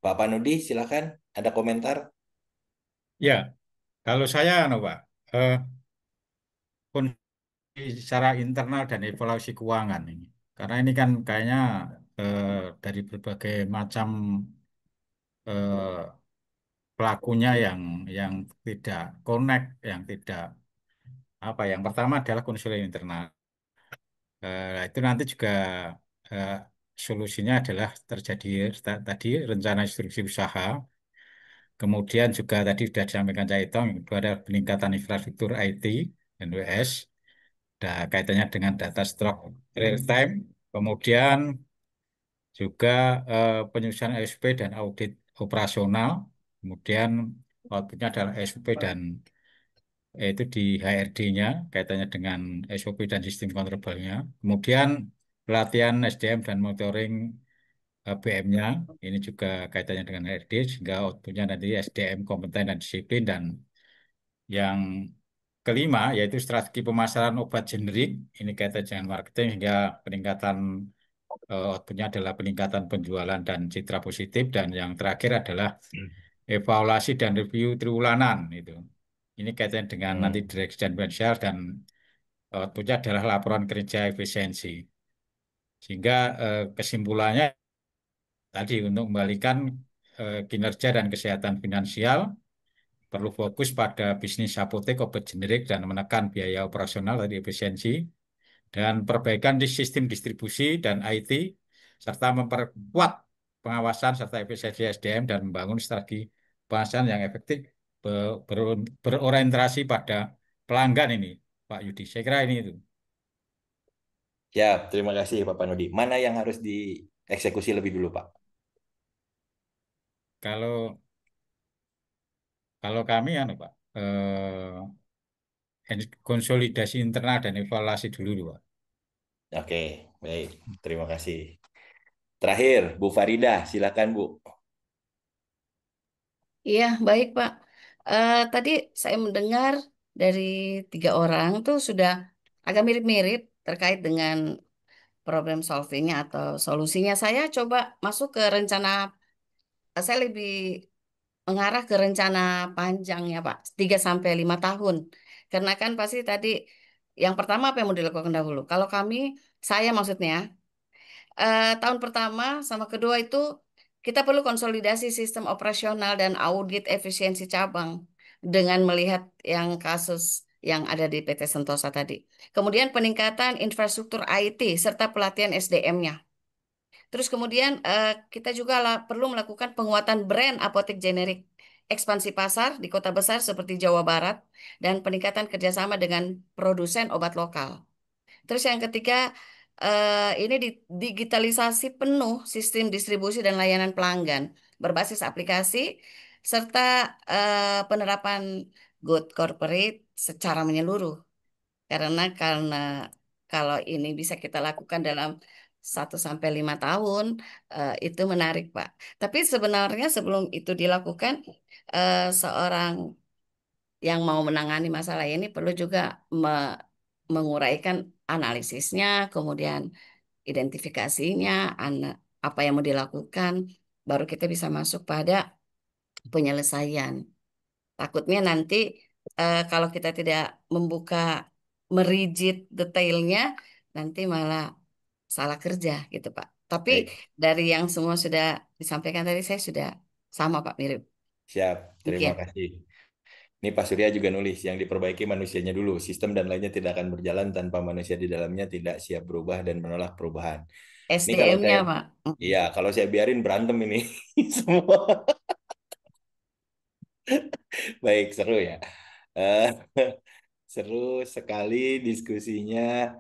Pak Panudi, silakan. Ada komentar? Ya, kalau saya, Pak, eh, secara internal dan evaluasi keuangan ini, karena ini kan kayaknya eh, dari berbagai macam eh, pelakunya yang tidak connect, yang tidak apa. Yang pertama adalah konsulen internal. Itu nanti juga eh, solusinya adalah terjadi tadi rencana instruksi usaha. Kemudian juga tadi sudah disampaikan Caitong, yang kedua adalah peningkatan infrastruktur IT dan WS, kaitannya dengan data stroke real time. Kemudian juga penyusunan SOP dan audit operasional. Kemudian outputnya adalah SOP dan itu di HRD-nya, kaitannya dengan SOP dan sistem kontrolnya. Kemudian pelatihan SDM dan monitoring BM-nya, ini juga kaitannya dengan HRD, sehingga outputnya nanti SDM kompeten dan disiplin. Dan yang kelima yaitu strategi pemasaran obat generik, ini kaitan dengan marketing hingga peningkatan outputnya adalah peningkatan penjualan dan citra positif. Dan yang terakhir adalah evaluasi dan review triwulanan itu. Ini kaitan dengan nanti Hmm. direksi dan finansial, dan outputnya adalah laporan kerja efisiensi. Sehingga kesimpulannya tadi untuk membalikan kinerja dan kesehatan finansial perlu fokus pada bisnis apotek obat generik dan menekan biaya operasional dari efisiensi, dan perbaikan di sistem distribusi dan IT, serta memperkuat pengawasan serta efisiensi SDM dan membangun strategi pemasaran yang efektif berorientasi pada pelanggan ini, Pak Yudi. Saya kira ini itu. Ya, terima kasih Pak Panudi. Mana yang harus dieksekusi lebih dulu, Pak? Kalau kalau kami Pak, konsolidasi internal dan evaluasi dulu, Pak. Oke, baik. Terima kasih. Terakhir, Bu Farida, silakan Bu. Iya, baik Pak. Tadi saya mendengar dari tiga orang tuh sudah agak mirip-mirip terkait dengan problem solvingnya atau solusinya. Saya coba masuk ke rencana, saya lebih mengarah ke rencana panjang ya Pak, 3 sampai 5 tahun. Karena kan pasti tadi yang pertama apa yang mau dilakukan dahulu? Kalau saya maksudnya, tahun pertama sama kedua itu kita perlu konsolidasi sistem operasional dan audit efisiensi cabang dengan melihat yang kasus yang ada di PT Sentosa tadi. Kemudian peningkatan infrastruktur IT serta pelatihan SDM-nya. Terus kemudian kita juga perlu melakukan penguatan brand apotek generik, ekspansi pasar di kota besar seperti Jawa Barat, dan peningkatan kerjasama dengan produsen obat lokal. Terus yang ketiga, ini digitalisasi penuh sistem distribusi dan layanan pelanggan berbasis aplikasi, serta penerapan good corporate secara menyeluruh. Karena kalau ini bisa kita lakukan dalam 1 sampai 5 tahun, itu menarik, Pak. Tapi sebenarnya sebelum itu dilakukan, seorang yang mau menangani masalah ini perlu juga menguraikan analisisnya, kemudian identifikasinya, apa yang mau dilakukan, baru kita bisa masuk pada penyelesaian. Takutnya nanti kalau kita tidak membuka merigid detailnya, nanti malah salah kerja gitu, Pak. Tapi Baik, dari yang semua sudah disampaikan tadi, saya sudah sama, Pak, mirip. siap. Terima Demikian. kasih. Ini Pak Surya juga nulis, yang diperbaiki manusianya dulu. Sistem dan lainnya tidak akan berjalan tanpa manusia di dalamnya tidak siap berubah dan menolak perubahan. Ini kalau saya, SDM-nya, Pak. iya, kalau saya biarin berantem ini semua. Baik, seru ya. Eh, seru sekali diskusinya.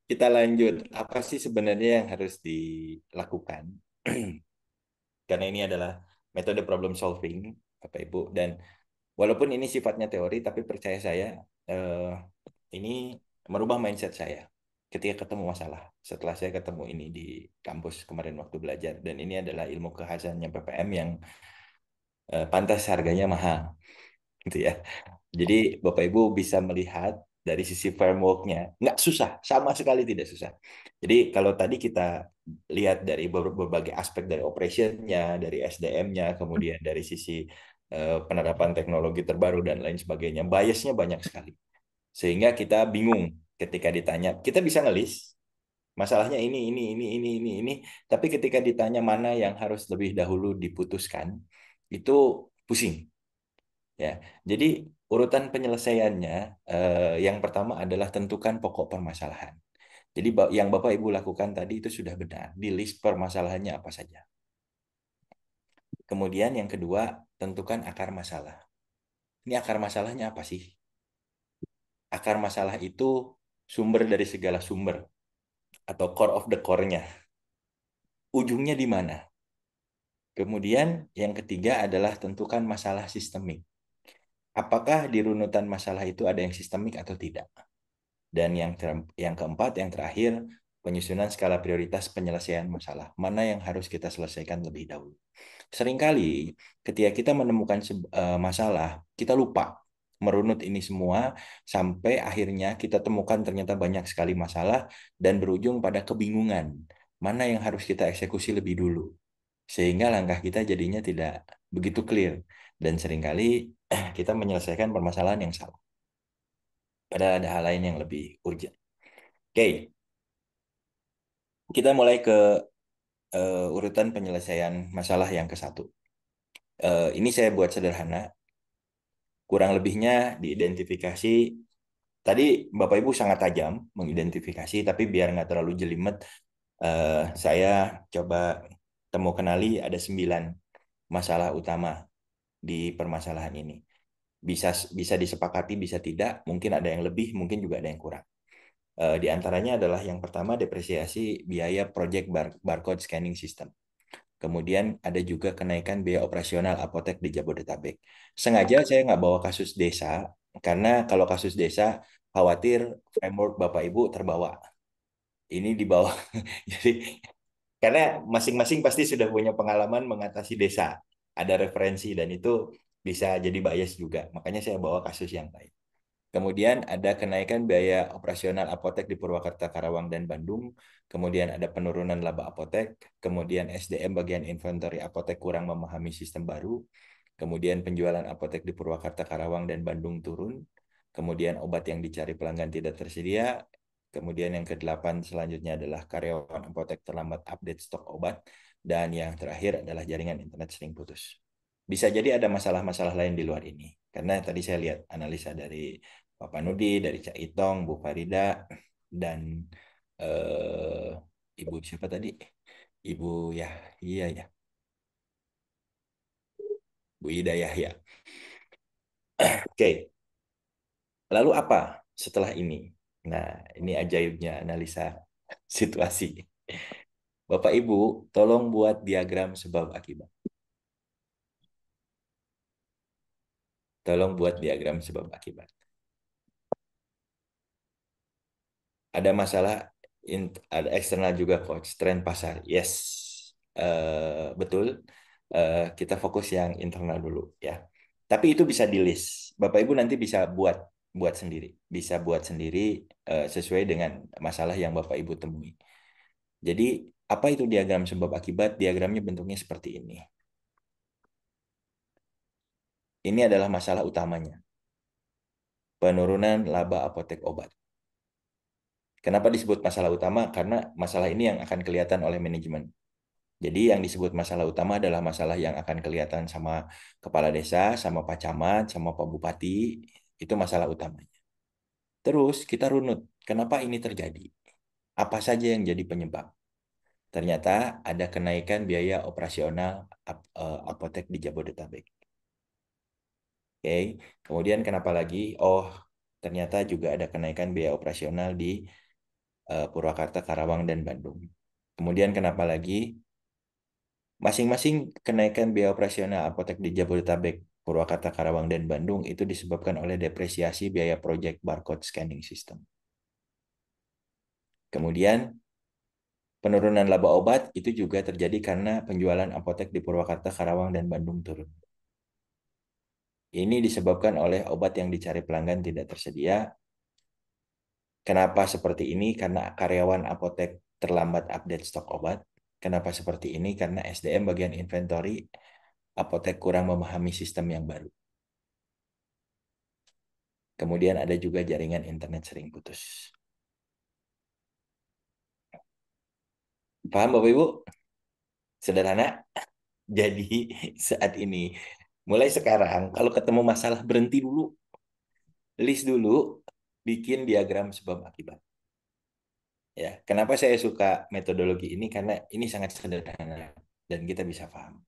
Kita lanjut. Apa sih sebenarnya yang harus dilakukan? Karena ini adalah metode problem solving, Bapak Ibu. Dan walaupun ini sifatnya teori, tapi percaya saya, ini merubah mindset saya ketika ketemu masalah. Setelah saya ketemu ini di kampus kemarin waktu belajar. Dan ini adalah ilmu kekhasannya PPM yang pantas harganya mahal. Gitu ya. Jadi Bapak Ibu bisa melihat dari sisi framework-nya, nggak susah, sama sekali tidak susah. Jadi kalau tadi kita lihat dari berbagai aspek dari operation-nya, dari SDM-nya, kemudian dari sisi penerapan teknologi terbaru dan lain sebagainya, bias-nya banyak sekali. Sehingga kita bingung ketika ditanya, kita bisa ngelis masalahnya ini, tapi ketika ditanya mana yang harus lebih dahulu diputuskan, itu pusing. Ya, jadi urutan penyelesaiannya yang pertama adalah tentukan pokok permasalahan. Jadi yang Bapak Ibu lakukan tadi itu sudah benar, di list permasalahannya apa saja. Kemudian yang kedua, tentukan akar masalah. Ini akar masalahnya apa sih? Akar masalah itu sumber dari segala sumber atau core of the core-nya. Ujungnya di mana? Kemudian yang ketiga adalah tentukan masalah sistemik. Apakah di runutan masalah itu ada yang sistemik atau tidak? Dan yang keempat, yang terakhir, penyusunan skala prioritas penyelesaian masalah. Mana yang harus kita selesaikan lebih dahulu. Seringkali ketika kita menemukan masalah, kita lupa merunut ini semua sampai akhirnya kita temukan ternyata banyak sekali masalah dan berujung pada kebingungan. Mana yang harus kita eksekusi lebih dulu. Sehingga langkah kita jadinya tidak begitu clear. Dan seringkali kita menyelesaikan permasalahan yang salah. Padahal ada hal lain yang lebih urgent. Oke, kita mulai ke urutan penyelesaian masalah yang ke-1. Ini saya buat sederhana, kurang lebihnya diidentifikasi. Tadi Bapak Ibu sangat tajam mengidentifikasi, tapi biar nggak terlalu jelimet, saya coba kenali ada 9 masalah utama di permasalahan ini. Bisa disepakati, bisa tidak, mungkin ada yang lebih, mungkin juga ada yang kurang. Di antaranya adalah yang pertama depresiasi biaya project barcode scanning system. Kemudian ada juga kenaikan biaya operasional apotek di Jabodetabek. Sengaja saya nggak bawa kasus desa, karena kalau kasus desa khawatir framework Bapak Ibu terbawa. Ini di bawah. Jadi karena masing-masing pasti sudah punya pengalaman mengatasi desa. Ada referensi dan itu bisa jadi bias juga. Makanya saya bawa kasus yang lain. Kemudian ada kenaikan biaya operasional apotek di Purwakarta, Karawang, dan Bandung. Kemudian ada penurunan laba apotek. Kemudian SDM bagian inventory apotek kurang memahami sistem baru. Kemudian penjualan apotek di Purwakarta, Karawang, dan Bandung turun. kemudian obat yang dicari pelanggan tidak tersedia, kemudian yang ke-8 selanjutnya adalah karyawan apotek terlambat update stok obat, dan yang terakhir adalah jaringan internet sering putus. Bisa jadi ada masalah-masalah lain di luar ini, karena tadi saya lihat analisa dari Pak Panudi, dari Cak Itong, Bu Farida, dan Ibu siapa tadi? Ibu ya, iya ya, Bu Hidayah ya. Oke, lalu apa setelah ini? Nah, ini ajaibnya analisa situasi. Bapak Ibu, tolong buat diagram sebab akibat. Tolong buat diagram sebab akibat. Ada masalah, ada eksternal juga coach, tren pasar. Yes, betul. Kita fokus yang internal dulu ya. Tapi itu bisa di list. Bapak Ibu nanti bisa buat buat sendiri, bisa buat sendiri sesuai dengan masalah yang Bapak Ibu temui. Jadi apa itu diagram sebab akibat? Diagramnya bentuknya seperti ini. Ini adalah masalah utamanya. Penurunan laba apotek obat. Kenapa disebut masalah utama? Karena masalah ini yang akan kelihatan oleh manajemen. Jadi yang disebut masalah utama adalah masalah yang akan kelihatan sama kepala desa, sama Pak Camat, sama Pak Bupati. Itu masalah utamanya. Terus kita runut, kenapa ini terjadi? Apa saja yang jadi penyebab? Ternyata ada kenaikan biaya operasional apotek di Jabodetabek. Oke, kemudian kenapa lagi? Oh, ternyata juga ada kenaikan biaya operasional di Purwakarta, Karawang, dan Bandung. Kemudian kenapa lagi? Masing-masing kenaikan biaya operasional apotek di Jabodetabek, Purwakarta, Karawang, dan Bandung itu disebabkan oleh depresiasi biaya proyek barcode scanning system. Kemudian penurunan laba obat itu juga terjadi karena penjualan apotek di Purwakarta, Karawang, dan Bandung turun. Ini disebabkan oleh obat yang dicari pelanggan tidak tersedia. Kenapa seperti ini? Karena karyawan apotek terlambat update stok obat. Kenapa seperti ini? Karena SDM bagian inventory apotek kurang memahami sistem yang baru. Kemudian ada juga jaringan internet sering putus. Paham Bapak Ibu? Sederhana. Jadi saat ini, mulai sekarang, kalau ketemu masalah berhenti dulu, list dulu, bikin diagram sebab akibat. Ya, kenapa saya suka metodologi ini? Karena ini sangat sederhana dan kita bisa paham.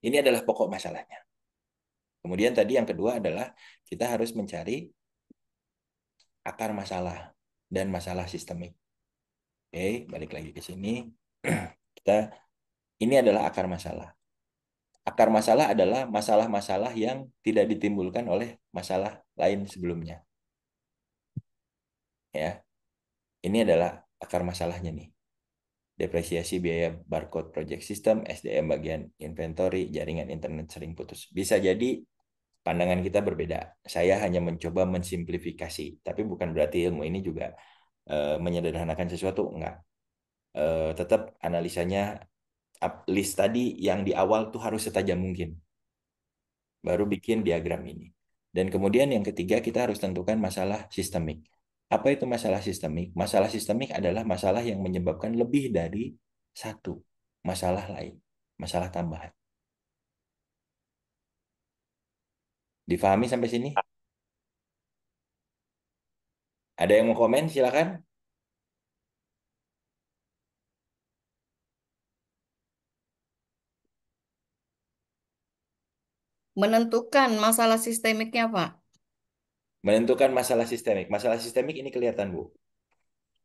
Ini adalah pokok masalahnya. Kemudian tadi yang kedua adalah kita harus mencari akar masalah dan masalah sistemik. Oke, balik lagi ke sini. Kita ini adalah akar masalah. Akar masalah adalah masalah-masalah yang tidak ditimbulkan oleh masalah lain sebelumnya. Ya, ini adalah akar masalahnya nih. Depresiasi biaya barcode project system, SDM bagian inventory, jaringan internet sering putus. Bisa jadi pandangan kita berbeda. Saya hanya mencoba mensimplifikasi, tapi bukan berarti ilmu ini juga menyederhanakan sesuatu, enggak. Tetap analisanya list tadi yang di awal tuh harus setajam mungkin. Baru bikin diagram ini. Dan kemudian yang ketiga kita harus tentukan masalah sistemik. Apa itu masalah sistemik? Masalah sistemik adalah masalah yang menyebabkan lebih dari satu masalah lain, masalah tambahan. Difahami sampai sini? Ada yang mau komen? Silakan. Menentukan masalah sistemiknya, Pak. Menentukan masalah sistemik. Masalah sistemik ini kelihatan, Bu.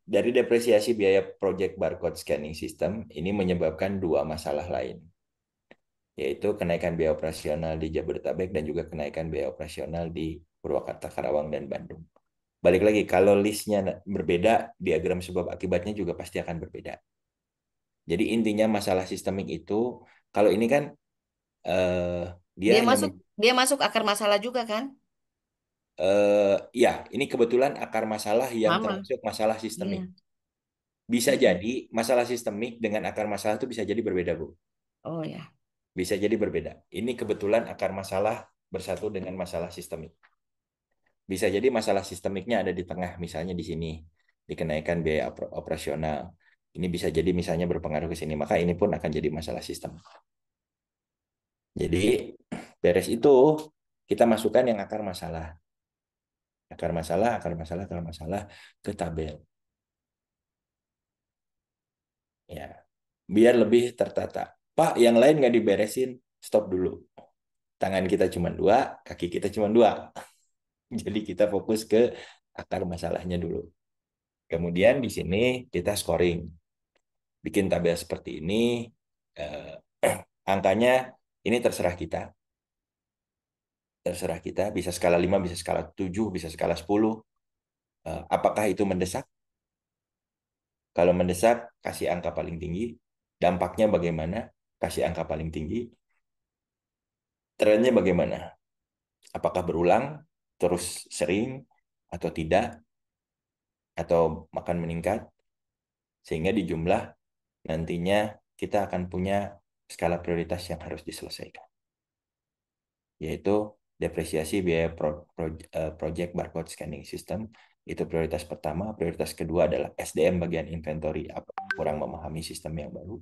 Dari depresiasi biaya project barcode scanning system, ini menyebabkan dua masalah lain, yaitu kenaikan biaya operasional di Jabodetabek dan juga kenaikan biaya operasional di Purwakarta, Karawang, dan Bandung. Balik lagi, kalau listnya berbeda, diagram sebab akibatnya juga pasti akan berbeda. Jadi intinya masalah sistemik itu, kalau ini kan eh, dia Dia hanya masuk dia masuk akar masalah juga kan? ya ini kebetulan akar masalah yang Sama. termasuk masalah sistemik. Iya. Bisa Mm-mm. jadi masalah sistemik dengan akar masalah itu bisa jadi berbeda, Bu. Oh ya. Bisa jadi berbeda. Ini kebetulan akar masalah bersatu dengan masalah sistemik. Bisa jadi masalah sistemiknya ada di tengah, misalnya di sini, di kenaikan biaya operasional. Ini bisa jadi misalnya berpengaruh ke sini, maka ini pun akan jadi masalah sistem. Jadi beres itu kita masukkan yang akar masalah. Akar masalah, akar masalah, akar masalah ke tabel. Ya, biar lebih tertata. Pak, yang lain nggak diberesin, stop dulu. Tangan kita cuma dua, kaki kita cuma dua. Jadi kita fokus ke akar masalahnya dulu. Kemudian di sini kita scoring. Bikin tabel seperti ini, eh, angkanya ini terserah kita. Terserah kita, bisa skala 5, bisa skala 7, bisa skala 10. Apakah itu mendesak? Kalau mendesak, kasih angka paling tinggi. Dampaknya bagaimana? Kasih angka paling tinggi. Trennya bagaimana? Apakah berulang, terus sering, atau tidak, atau makan meningkat, sehingga di jumlah nantinya kita akan punya skala prioritas yang harus diselesaikan, yaitu depresiasi biaya project barcode scanning system. Itu prioritas pertama. Prioritas kedua adalah SDM bagian inventory, kurang memahami sistem yang baru.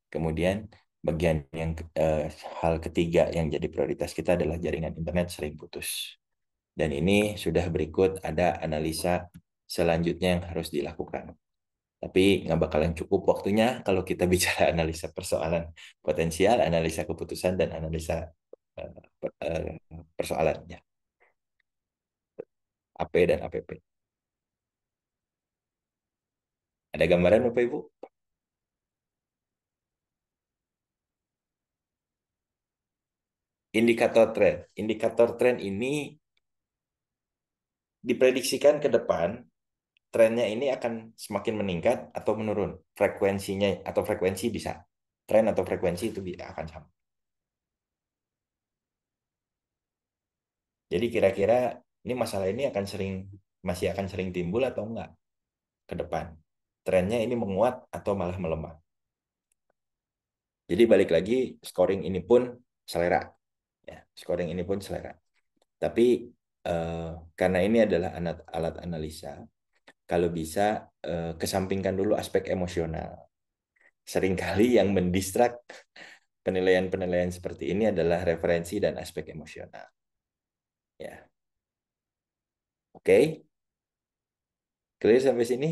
Kemudian bagian yang hal ketiga yang jadi prioritas kita adalah jaringan internet sering putus. Dan ini sudah berikut ada analisa selanjutnya yang harus dilakukan. Tapi nggak bakalan cukup waktunya kalau kita bicara analisa persoalan potensial, analisa keputusan, dan analisa persoalannya. AP dan APP. Ada gambaran Bapak Ibu? Indikator tren. Indikator tren ini diprediksikan ke depan trennya ini akan semakin meningkat atau menurun. Frekuensinya atau frekuensi bisa. Tren atau frekuensi itu akan sama. Jadi kira-kira ini masalah ini masih akan sering timbul atau enggak ke depan. Trennya ini menguat atau malah melemah. Jadi balik lagi, scoring ini pun selera. Ya, scoring ini pun selera. Tapi karena ini adalah alat analisa, kalau bisa kesampingkan dulu aspek emosional. Seringkali yang mendistrak penilaian-penilaian seperti ini adalah referensi dan aspek emosional. Ya, oke. Clear sampai sini?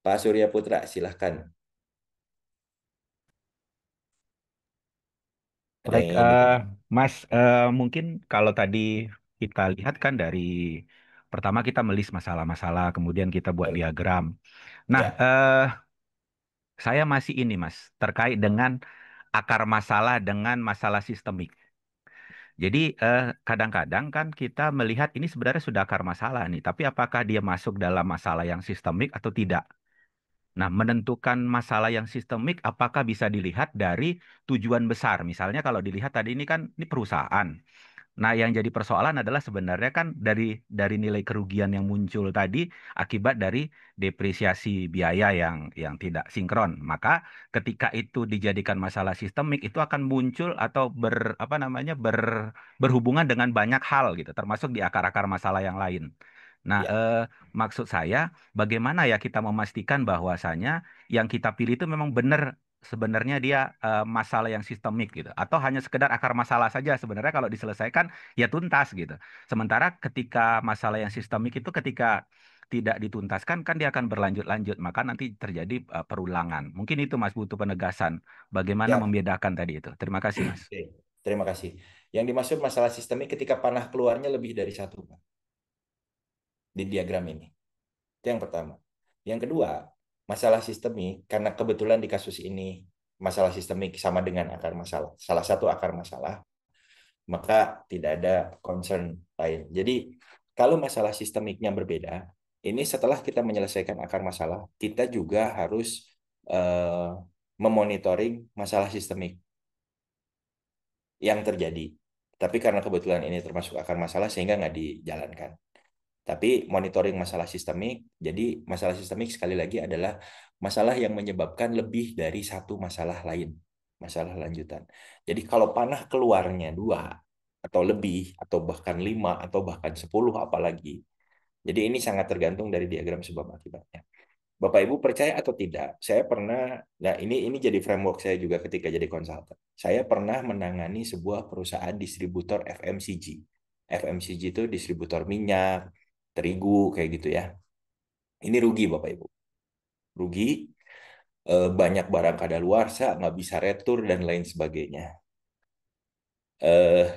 Pak Surya Putra, silahkan. Ada Baik, yang ingin Mas, mungkin kalau tadi kita lihat kan dari pertama kita melis masalah-masalah, kemudian kita buat diagram. Nah, Ya, saya masih ini, Mas, terkait dengan akar masalah dengan masalah sistemik. Jadi, kadang-kadang kan kita melihat ini sebenarnya sudah akar masalah nih, tapi apakah dia masuk dalam masalah yang sistemik atau tidak? Nah, menentukan masalah yang sistemik, apakah bisa dilihat dari tujuan besar? Misalnya kalau dilihat tadi ini kan ini perusahaan. Nah, yang jadi persoalan adalah sebenarnya kan dari nilai kerugian yang muncul tadi akibat dari depresiasi biaya yang tidak sinkron. Maka ketika itu dijadikan masalah sistemik itu akan muncul atau apa namanya berhubungan dengan banyak hal gitu, termasuk di akar-akar masalah yang lain. Nah, ya, maksud saya bagaimana ya kita memastikan bahwasanya yang kita pilih itu memang benar sebenarnya dia masalah yang sistemik gitu atau hanya sekedar akar masalah saja sebenarnya kalau diselesaikan ya tuntas gitu. Sementara ketika masalah yang sistemik itu ketika tidak dituntaskan kan dia akan berlanjut-lanjut maka nanti terjadi perulangan. Mungkin itu Mas butuh penegasan bagaimana ya. membedakan tadi itu. Terima kasih Mas. Oke, terima kasih. Yang dimaksud masalah sistemik ketika panah keluarnya lebih dari satu, Pak, di diagram ini. Itu yang pertama. Yang kedua, masalah sistemik, karena kebetulan di kasus ini masalah sistemik sama dengan akar masalah, salah satu akar masalah, maka tidak ada concern lain. Jadi, kalau masalah sistemiknya berbeda, ini setelah kita menyelesaikan akar masalah, kita juga harus eh, memonitoring masalah sistemik yang terjadi. Tapi karena kebetulan ini termasuk akar masalah sehingga nggak dijalankan. Tapi monitoring masalah sistemik, jadi masalah sistemik sekali lagi adalah masalah yang menyebabkan lebih dari satu masalah lain, masalah lanjutan. Jadi kalau panah keluarnya dua, atau lebih, atau bahkan 5, atau bahkan 10 apalagi. Jadi ini sangat tergantung dari diagram sebab akibatnya. Bapak Ibu percaya atau tidak, saya pernah, nah ini jadi framework saya juga ketika jadi konsultan. Saya pernah menangani sebuah perusahaan distributor FMCG. FMCG itu distributor minyak, terigu, kayak gitu ya. Ini rugi Bapak Ibu. Rugi, banyak barang kadaluarsa, nggak bisa retur, dan lain sebagainya.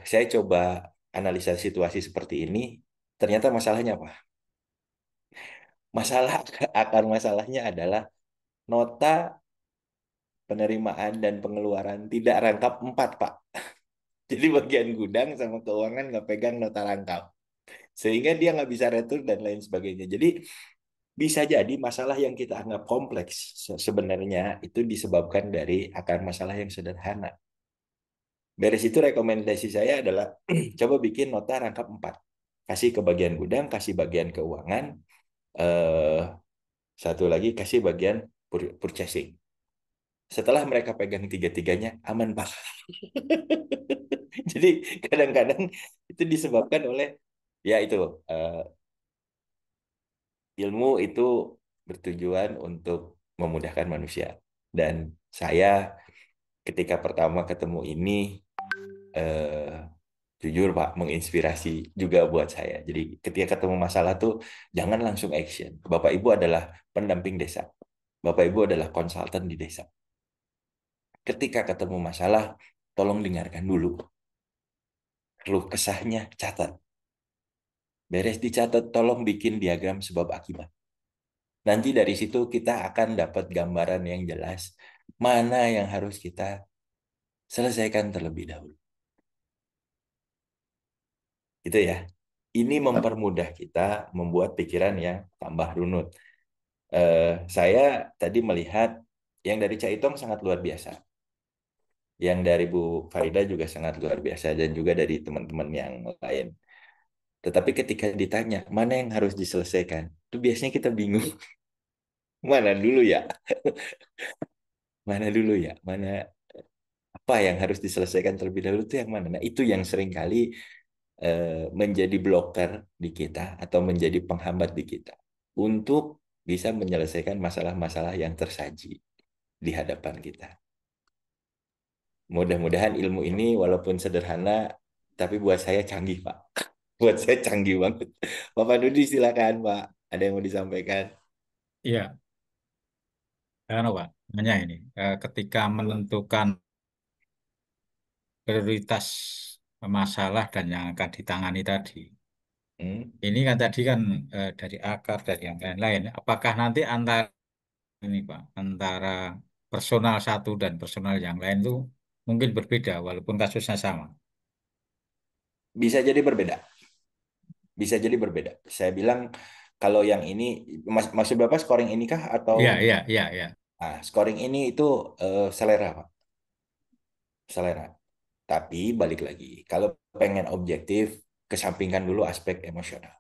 Saya coba analisa situasi seperti ini, ternyata masalahnya apa? Masalah akar masalahnya adalah nota penerimaan dan pengeluaran tidak rangkap 4, Pak. Jadi bagian gudang sama keuangan nggak pegang nota rangkap. Sehingga dia nggak bisa retur dan lain sebagainya. Jadi bisa jadi masalah yang kita anggap kompleks sebenarnya itu disebabkan dari akar masalah yang sederhana. Beres itu rekomendasi saya adalah coba bikin nota rangkap 4. Kasih ke bagian gudang, kasih bagian keuangan, eh, satu lagi kasih bagian purchasing. Setelah mereka pegang tiga-tiganya, aman Pak. Jadi kadang-kadang itu disebabkan oleh ya itu ilmu itu bertujuan untuk memudahkan manusia. Dan saya ketika pertama ketemu ini eh, jujur Pak menginspirasi juga buat saya. Jadi ketika ketemu masalah tuh jangan langsung action. Bapak Ibu adalah pendamping desa. Bapak Ibu adalah konsultan di desa. Ketika ketemu masalah, tolong dengarkan dulu. Keluh kesahnya catat. Beres dicatat, tolong bikin diagram sebab akibat. Nanti dari situ kita akan dapat gambaran yang jelas mana yang harus kita selesaikan terlebih dahulu. Itu ya. Ini mempermudah kita membuat pikiran yang tambah runut. Saya tadi melihat yang dari Caitong sangat luar biasa. Yang dari Bu Farida juga sangat luar biasa dan juga dari teman-teman yang lain. Tetapi ketika ditanya mana yang harus diselesaikan, itu biasanya kita bingung. Mana dulu ya? Mana dulu ya? Mana apa yang harus diselesaikan terlebih dahulu itu yang mana? Nah, itu yang seringkali menjadi bloker di kita atau menjadi penghambat di kita untuk bisa menyelesaikan masalah-masalah yang tersaji di hadapan kita. Mudah-mudahan ilmu ini walaupun sederhana, tapi buat saya canggih, Pak. Buat saya canggih banget. Bapak Dudi silakan, Pak. Ada yang mau disampaikan? Iya, Pak, hanya ini, ketika menentukan prioritas masalah dan yang akan ditangani tadi, Hmm? ini kan tadi kan dari akar dari yang lain-lain. Apakah nanti antara ini Pak, antara personal satu dan personal yang lain itu mungkin berbeda walaupun kasusnya sama? Bisa jadi berbeda. Bisa jadi berbeda. Saya bilang kalau yang ini, maksud Bapak scoring ini kah atau Iya, iya, iya, iya. scoring ini itu selera, Pak. Selera. Tapi balik lagi, kalau pengen objektif, kesampingkan dulu aspek emosional.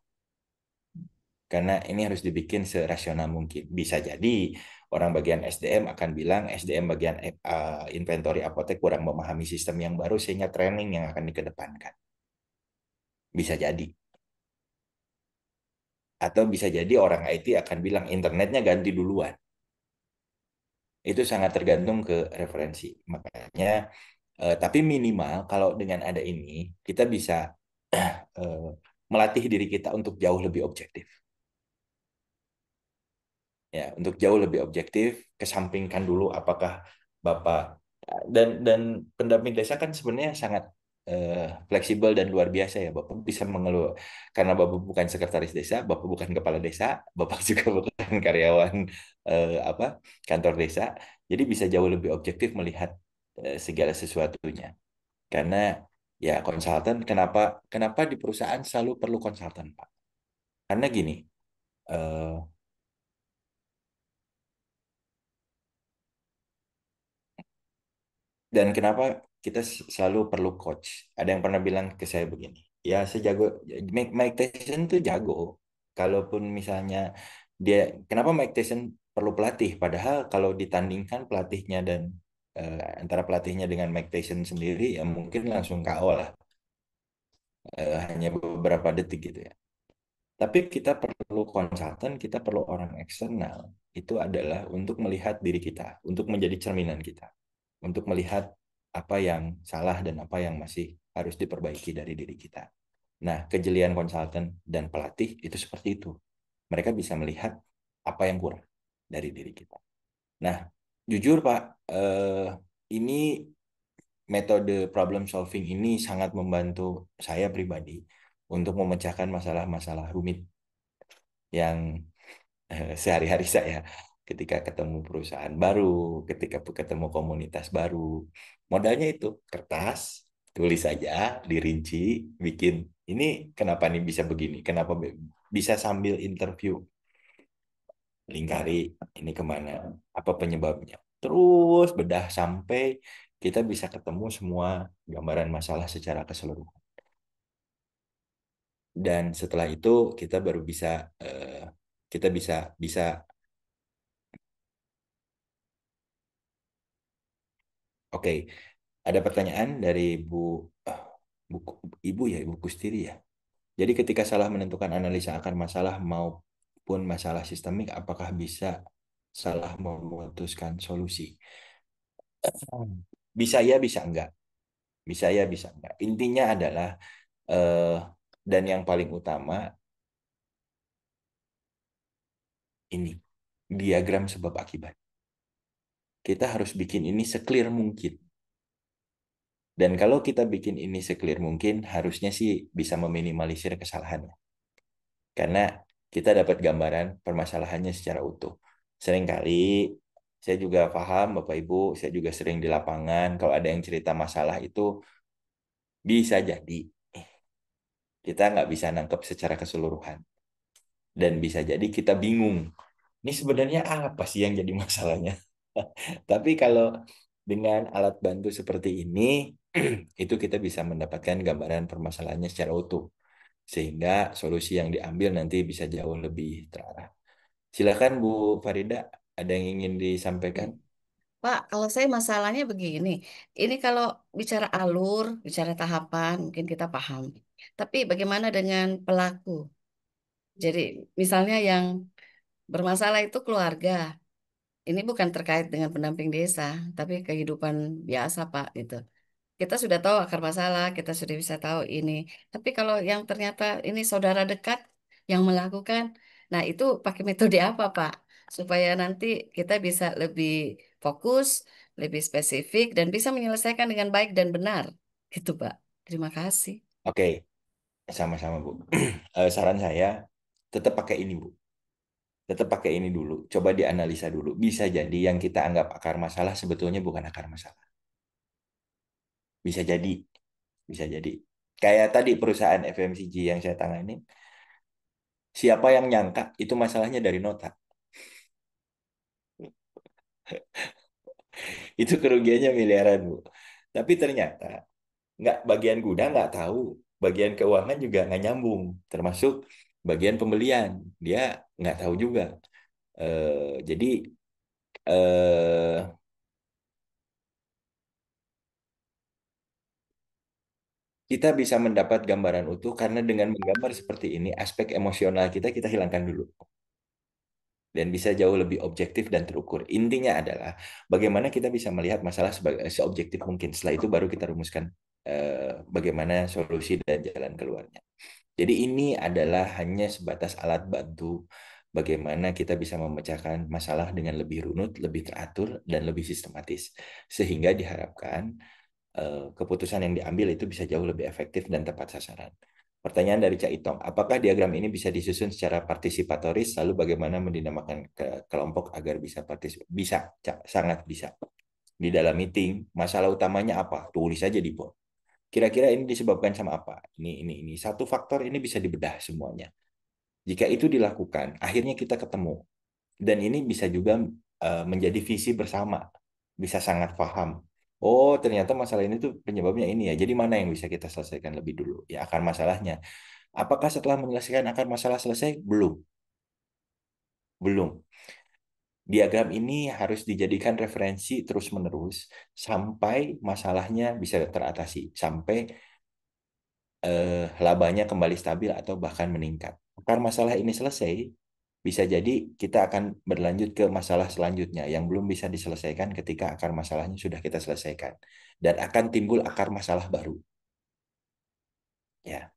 Karena ini harus dibikin serasional mungkin. Bisa jadi orang bagian SDM akan bilang SDM bagian inventory apotek kurang memahami sistem yang baru sehingga training yang akan dikedepankan. Bisa jadi. Atau bisa jadi orang IT akan bilang internetnya ganti duluan. Itu sangat tergantung ke referensi. Makanya, tapi minimal kalau dengan ada ini, kita bisa eh, melatih diri kita untuk jauh lebih objektif. Ya, untuk jauh lebih objektif, kesampingkan dulu apakah Bapak dan pendamping desa kan sebenarnya sangat fleksibel dan luar biasa ya. Bapak bisa mengeluh karena Bapak bukan sekretaris desa, Bapak bukan kepala desa, Bapak juga bukan karyawan apa kantor desa. Jadi bisa jauh lebih objektif melihat segala sesuatunya. Karena ya konsultan kenapa kenapa di perusahaan selalu perlu konsultan, Pak? Karena gini, eh, dan kenapa kita selalu perlu coach? Ada yang pernah bilang ke saya begini, ya sejago Mike Tyson tuh jago. Kalaupun misalnya dia, kenapa Mike Tyson perlu pelatih? Padahal kalau ditandingkan pelatihnya dan antara pelatihnya dengan Mike Tyson sendiri, ya mungkin langsung KO lah. hanya beberapa detik gitu ya. Tapi kita perlu konsultan, kita perlu orang eksternal. Itu adalah untuk melihat diri kita, untuk menjadi cerminan kita, untuk melihat apa yang salah dan apa yang masih harus diperbaiki dari diri kita. Nah, kejelian konsultan dan pelatih itu seperti itu. Mereka bisa melihat apa yang kurang dari diri kita. Nah, jujur Pak, ini metode problem solving ini sangat membantu saya pribadi untuk memecahkan masalah-masalah rumit yang sehari-hari saya ketika ketemu perusahaan baru, ketika ketemu komunitas baru. Modalnya itu kertas, tulis saja, dirinci, bikin ini kenapa nih bisa begini, kenapa bisa sambil interview, lingkari ini kemana, apa penyebabnya. Terus bedah sampai kita bisa ketemu semua gambaran masalah secara keseluruhan. Dan setelah itu kita baru bisa kita bisa bisa oke. Ada pertanyaan dari Bu, ah, Bu Ibu ya, Ibu Kustiri ya. Jadi ketika salah menentukan analisa akar masalah maupun masalah sistemik, apakah bisa salah memutuskan solusi? Bisa ya, bisa enggak. Bisa ya, bisa enggak. Intinya adalah eh, dan yang paling utama ini diagram sebab akibat. Kita harus bikin ini seclear mungkin. Dan kalau kita bikin ini seclear mungkin, harusnya sih bisa meminimalisir kesalahannya. Karena kita dapat gambaran permasalahannya secara utuh. Seringkali saya juga paham Bapak Ibu, saya juga sering di lapangan, kalau ada yang cerita masalah itu bisa jadi kita nggak bisa nangkep secara keseluruhan. Dan bisa jadi kita bingung, ini sebenarnya apa sih yang jadi masalahnya? Tapi kalau dengan alat bantu seperti ini, itu kita bisa mendapatkan gambaran permasalahannya secara utuh. Sehingga solusi yang diambil nanti bisa jauh lebih terarah. Silakan Bu Farida, ada yang ingin disampaikan? Pak, kalau saya masalahnya begini, ini kalau bicara alur, bicara tahapan, mungkin kita paham. Tapi bagaimana dengan pelaku? Jadi misalnya yang bermasalah itu keluarga. Ini bukan terkait dengan pendamping desa, tapi kehidupan biasa, Pak, gitu. Kita sudah tahu akar masalah, kita sudah bisa tahu ini. Tapi kalau yang ternyata ini saudara dekat yang melakukan, nah itu pakai metode apa, Pak? Supaya nanti kita bisa lebih fokus, lebih spesifik, dan bisa menyelesaikan dengan baik dan benar. Gitu, Pak. Terima kasih. Oke, sama-sama Bu. Saran saya, tetap pakai ini Bu. Tetap pakai ini dulu. Coba dianalisa dulu. Bisa jadi yang kita anggap akar masalah sebetulnya bukan akar masalah. Bisa jadi. Bisa jadi. Kayak tadi perusahaan FMCG yang saya tangani, siapa yang nyangka itu masalahnya dari nota. Itu kerugiannya miliaran, Bu. Tapi ternyata nggak bagian gudang nggak tahu, bagian keuangan juga nggak nyambung, termasuk bagian pembelian dia nggak tahu juga. Jadi eh, kita bisa mendapat gambaran utuh karena dengan menggambar seperti ini aspek emosional kita hilangkan dulu dan bisa jauh lebih objektif dan terukur. Intinya adalah bagaimana kita bisa melihat masalah sebagai seobjektif mungkin. Setelah itu baru kita rumuskan bagaimana solusi dan jalan keluarnya. Jadi ini adalah hanya sebatas alat bantu bagaimana kita bisa memecahkan masalah dengan lebih runut, lebih teratur, dan lebih sistematis. Sehingga diharapkan keputusan yang diambil itu bisa jauh lebih efektif dan tepat sasaran. Pertanyaan dari Cak Itong, apakah diagram ini bisa disusun secara partisipatoris, lalu bagaimana mendinamakan kelompok agar bisa partisipasi? Bisa, Cak, sangat bisa. Di dalam meeting, masalah utamanya apa? Tulis aja di board. Kira-kira ini disebabkan sama apa? Ini. Satu faktor ini bisa dibedah semuanya. Jika itu dilakukan, akhirnya kita ketemu. Dan ini bisa juga menjadi visi bersama. Bisa sangat paham. Oh, ternyata masalah ini tuh penyebabnya ini ya. Jadi mana yang bisa kita selesaikan lebih dulu? Ya, akar masalahnya. Apakah setelah menyelesaikan akar masalah selesai? Belum. Belum. Diagram ini harus dijadikan referensi terus-menerus sampai masalahnya bisa teratasi. Sampai labanya kembali stabil atau bahkan meningkat. Akar masalah ini selesai, bisa jadi kita akan berlanjut ke masalah selanjutnya yang belum bisa diselesaikan ketika akar masalahnya sudah kita selesaikan. Dan akan timbul akar masalah baru. Ya,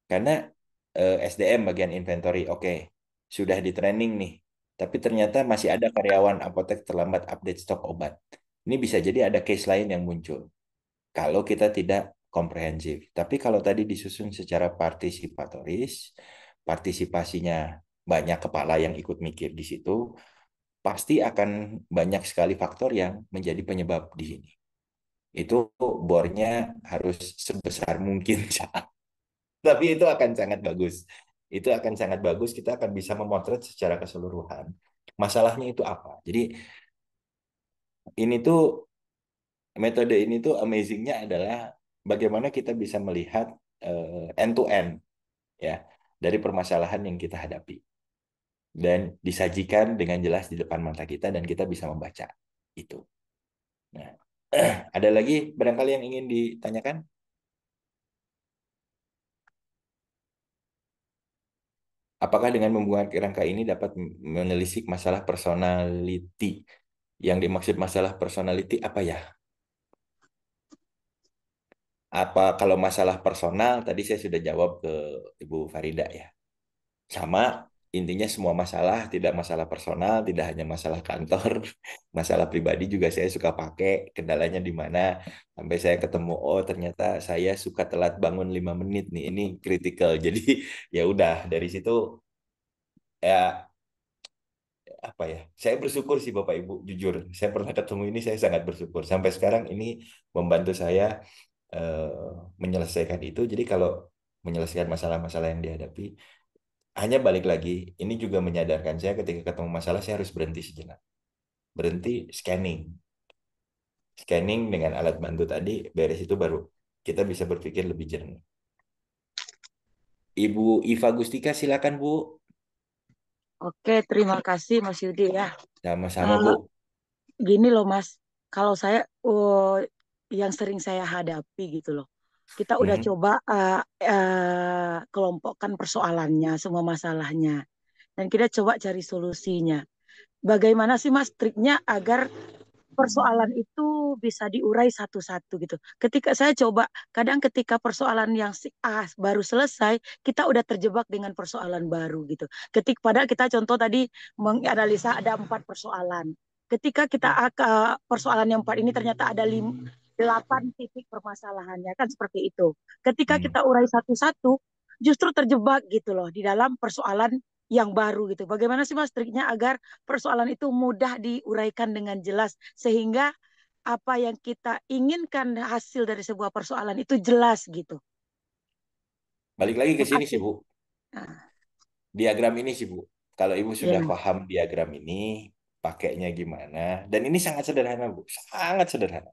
karena SDM bagian inventory, oke, sudah di training nih, tapi ternyata masih ada karyawan apotek terlambat update stok obat. Ini bisa jadi ada case lain yang muncul kalau kita tidak komprehensif. Tapi kalau tadi disusun secara partisipatoris, partisipasinya banyak kepala yang ikut mikir di situ, pasti akan banyak sekali faktor yang menjadi penyebab di sini. Itu bornya harus sebesar mungkin. Tapi itu akan sangat bagus. Itu akan sangat bagus, kita akan bisa memotret secara keseluruhan. Masalahnya itu apa? Jadi ini tuh metode ini tuh amazingnya adalah bagaimana kita bisa melihat end to end ya dari permasalahan yang kita hadapi dan disajikan dengan jelas di depan mata kita dan kita bisa membaca itu. Nah, ada lagi barangkali yang ingin ditanyakan? Apakah dengan membuat kerangka ini dapat menelisik masalah personality? Yang dimaksud masalah personality apa ya? Apa kalau masalah personal tadi saya sudah jawab ke Ibu Farida ya. Sama intinya semua masalah, tidak masalah personal, tidak hanya masalah kantor, masalah pribadi juga saya suka pakai, kendalanya di mana sampai saya ketemu oh ternyata saya suka telat bangun 5 menit nih, ini kritikal. Jadi ya udah dari situ ya apa ya? Saya bersyukur sih Bapak Ibu, jujur. Saya pernah ketemu ini saya sangat bersyukur. Sampai sekarang ini membantu saya menyelesaikan itu. Jadi kalau menyelesaikan masalah-masalah yang dihadapi, hanya balik lagi, ini juga menyadarkan saya ketika ketemu masalah saya harus berhenti sejenak. Berhenti scanning. Scanning dengan alat bantu tadi, beres itu baru kita bisa berpikir lebih jernih. Ibu Iva Gustika silakan Bu. Oke, terima kasih Mas Yudi ya. Sama-sama Eh, Bu. Gini loh Mas, kalau saya yang sering saya hadapi gitu loh. Kita udah Mhm. coba kelompokkan persoalannya, semua masalahnya, dan kita coba cari solusinya. Bagaimana sih Mas triknya agar persoalan itu bisa diurai satu-satu gitu. Ketika saya coba, kadang ketika persoalan yang si A baru selesai, kita udah terjebak dengan persoalan baru gitu. Padahal kita contoh tadi menganalisa ada 4 persoalan. Ketika kita persoalan yang 4 ini ternyata ada 8 titik permasalahannya kan seperti itu. Ketika Hmm. kita urai satu-satu, justru terjebak gitu loh di dalam persoalan yang baru gitu. Bagaimana sih Mas triknya agar persoalan itu mudah diuraikan dengan jelas sehingga apa yang kita inginkan hasil dari sebuah persoalan itu jelas gitu. Balik lagi ke sini sih Makasih. Bu. Nah, Diagram ini sih Bu. Kalau Ibu ya, sudah paham diagram ini, pakainya gimana. Dan ini sangat sederhana Bu. Sangat sederhana.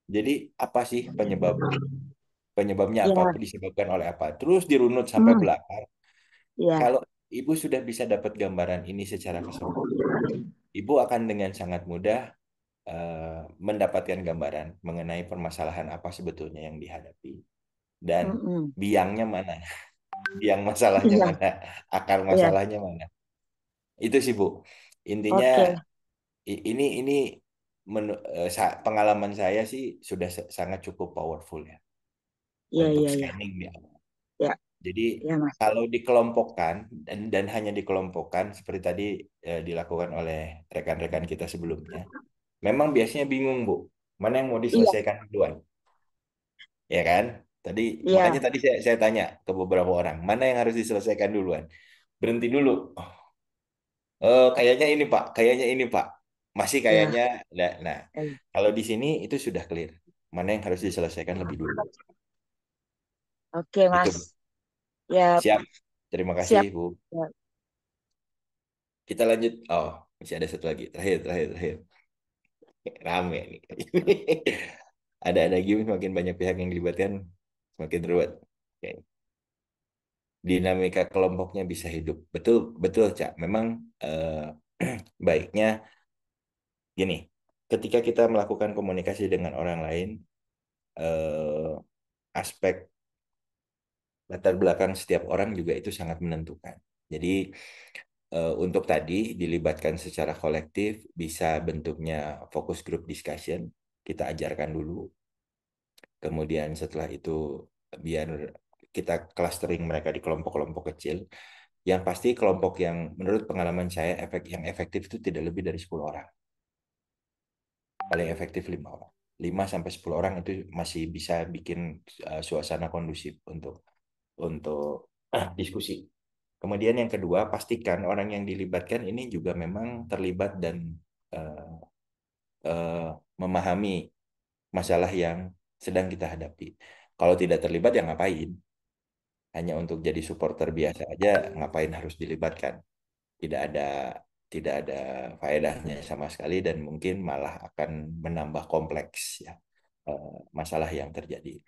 Jadi apa sih penyebab penyebabnya apa, ya, disebabkan oleh apa. Terus dirunut sampai hmm, belakang. ya, Kalau Ibu sudah bisa dapat gambaran ini secara keseluruhan, Ibu akan dengan sangat mudah mendapatkan gambaran mengenai permasalahan apa sebetulnya yang dihadapi dan biangnya mana, biang masalahnya iya, mana, akar iya, masalahnya mana. Itu sih Bu. Intinya oke, ini pengalaman saya sih sudah sangat cukup powerful ya iya, untuk iya, iya, scanning di awal. ya, Jadi ya Mas, kalau dikelompokkan dan hanya dikelompokkan seperti tadi dilakukan oleh rekan-rekan kita sebelumnya, memang biasanya bingung Bu, mana yang mau iya, diselesaikan duluan, ya kan? Tadi iya, makanya tadi saya tanya ke beberapa orang, mana yang harus diselesaikan duluan? Berhenti dulu. Kayaknya ini Pak, kayaknya ini Pak, masih iya, kayaknya. Nah, iya. kalau di sini itu sudah clear, mana yang harus diselesaikan lebih dulu. Oke Itu Mas, ya siap. Terima kasih siap. Bu. Ya. Kita lanjut. Oh, masih ada satu lagi. Terakhir, terakhir, terakhir. Rame nih. Ada game semakin banyak pihak yang dilibatkan, semakin ruwet. Oke. Dinamika kelompoknya bisa hidup. Betul, betul, Cak. Memang baiknya gini. Ketika kita melakukan komunikasi dengan orang lain, aspek latar belakang setiap orang juga itu sangat menentukan. Jadi untuk tadi dilibatkan secara kolektif, bisa bentuknya focus group discussion, kita ajarkan dulu. Kemudian setelah itu biar kita clustering mereka di kelompok-kelompok kecil. Yang pasti kelompok yang menurut pengalaman saya yang efektif itu tidak lebih dari 10 orang. Paling efektif 5 orang. 5 sampai 10 orang itu masih bisa bikin suasana kondusif untuk diskusi. Kemudian yang kedua, pastikan orang yang dilibatkan ini juga memang terlibat dan uh, uh, memahami masalah yang sedang kita hadapi. Kalau tidak terlibat ya ngapain? Hanya untuk jadi supporter biasa aja, ngapain harus dilibatkan? Tidak ada tidak ada faedahnya sama sekali dan mungkin malah akan menambah kompleks ya masalah yang terjadi.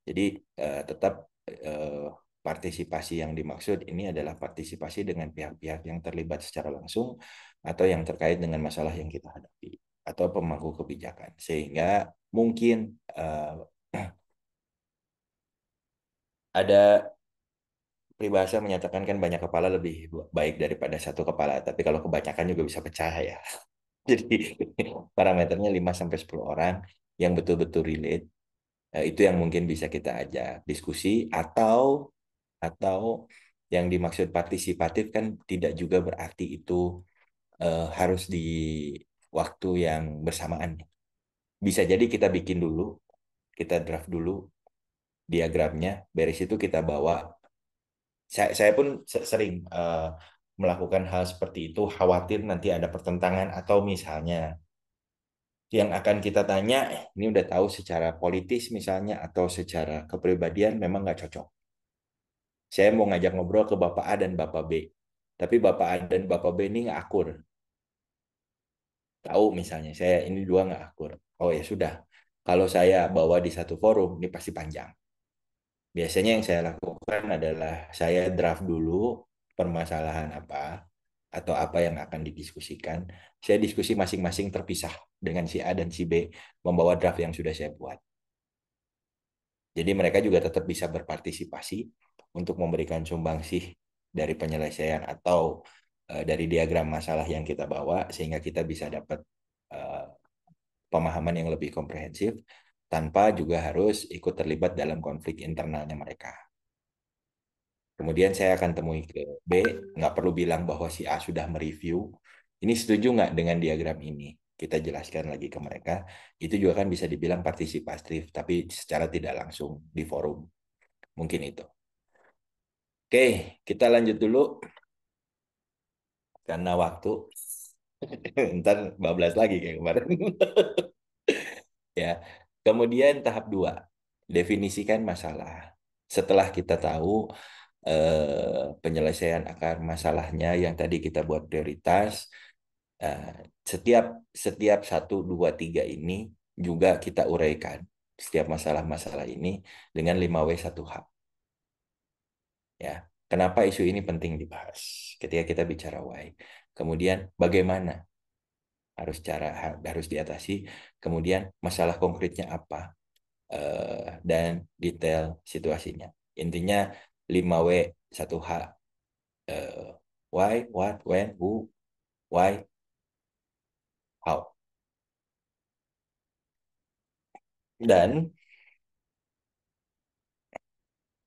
Jadi tetap eh, partisipasi yang dimaksud ini adalah partisipasi dengan pihak-pihak yang terlibat secara langsung atau yang terkait dengan masalah yang kita hadapi atau pemangku kebijakan sehingga mungkin ada peribahasa menyatakan kan banyak kepala lebih baik daripada satu kepala, tapi kalau kebanyakan juga bisa pecah ya. Jadi parameternya 5 sampai 10 orang yang betul-betul relate. Itu yang mungkin bisa kita ajak diskusi atau yang dimaksud partisipatif kan tidak juga berarti itu harus di waktu yang bersamaan. Bisa jadi kita bikin dulu, kita draft dulu diagramnya, beres itu kita bawa. Saya pun sering melakukan hal seperti itu, khawatir nanti ada pertentangan atau misalnya yang akan kita tanya, ini udah tahu secara politis misalnya atau secara kepribadian memang nggak cocok. Saya mau ngajak ngobrol ke Bapak A dan Bapak B, tapi Bapak A dan Bapak B ini nggak akur. Tahu misalnya, saya ini dua nggak akur. Oh ya sudah, kalau saya bawa di satu forum, ini pasti panjang. Biasanya yang saya lakukan adalah saya draft dulu permasalahan apa atau apa yang akan didiskusikan. Saya diskusi masing-masing terpisah dengan si A dan si B membawa draft yang sudah saya buat. Jadi mereka juga tetap bisa berpartisipasi untuk memberikan sumbangsih dari penyelesaian atau dari diagram masalah yang kita bawa sehingga kita bisa dapat uh, pemahaman yang lebih komprehensif tanpa juga harus ikut terlibat dalam konflik internalnya mereka. Kemudian saya akan temui ke B, nggak perlu bilang bahwa si A sudah mereview. Ini setuju nggak dengan diagram ini? Kita jelaskan lagi ke mereka. Itu juga kan bisa dibilang partisipatif, tapi secara tidak langsung di forum. Mungkin itu. Oke, kita lanjut dulu. Karena waktu. Ntar bablas lagi kayak kemarin. Ya. Kemudian tahap 2. Definisikan masalah. Setelah kita tahu penyelesaian akar masalahnya yang tadi kita buat prioritas, setiap setiap 1, 2, 3 ini juga kita uraikan setiap masalah-masalah ini dengan 5W1H. Ya, kenapa isu ini penting dibahas ketika kita bicara why. Kemudian bagaimana harus diatasi. Kemudian masalah konkretnya apa dan detail situasinya. Intinya 5W1H. Why, what, when, who, why, how. Dan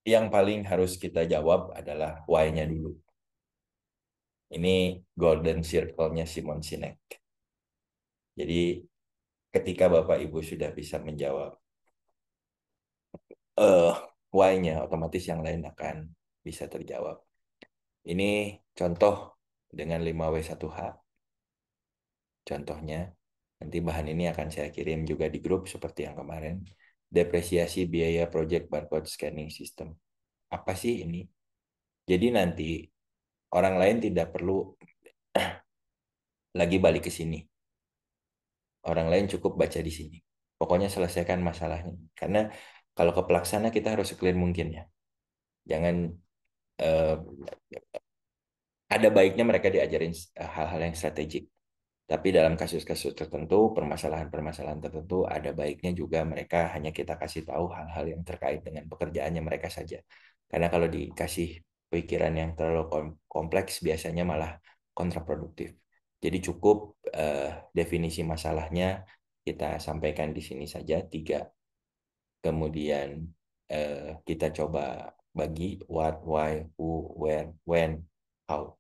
yang paling harus kita jawab adalah why-nya dulu. Ini golden circle-nya Simon Sinek. Jadi ketika Bapak Ibu sudah bisa menjawab why-nya, otomatis yang lain akan bisa terjawab. Ini contoh dengan 5W1H. Contohnya, nanti bahan ini akan saya kirim juga di grup seperti yang kemarin. Depresiasi biaya project barcode scanning system. Apa sih ini? Jadi nanti orang lain tidak perlu lagi balik ke sini. Orang lain cukup baca di sini. Pokoknya selesaikan masalahnya. Karena kalau ke pelaksana kita harus clear mungkin ya. Jangan eh, ada baiknya mereka diajarin hal-hal yang strategik. Tapi dalam kasus-kasus tertentu, permasalahan-permasalahan tertentu, ada baiknya juga mereka hanya kita kasih tahu hal-hal yang terkait dengan pekerjaannya mereka saja. Karena kalau dikasih pikiran yang terlalu kompleks biasanya malah kontraproduktif. Jadi cukup definisi masalahnya kita sampaikan di sini saja 3. Kemudian kita coba bagi what, why, who, where, when, how.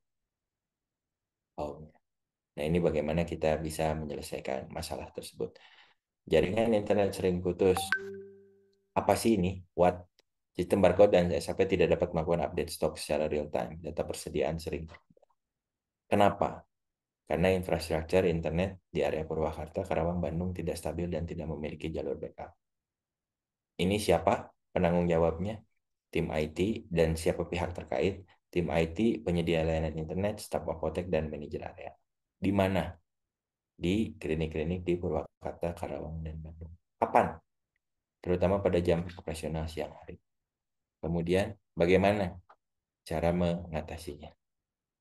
Nah, ini bagaimana kita bisa menyelesaikan masalah tersebut. Jaringan internet sering putus. Apa sih ini? What? Sistem barcode dan SAP tidak dapat melakukan update stok secara real time. Data persediaan sering. Kenapa? Karena infrastruktur internet di area Purwakarta, Karawang, Bandung tidak stabil dan tidak memiliki jalur backup. Ini siapa penanggung jawabnya? Tim IT dan siapa pihak terkait? Tim IT, penyedia layanan internet, staf apotek, dan manajer area. Di mana? Di klinik-klinik di Purwakarta, Karawang, dan Bandung. Kapan? Terutama pada jam operasional siang hari. Kemudian, bagaimana cara mengatasinya?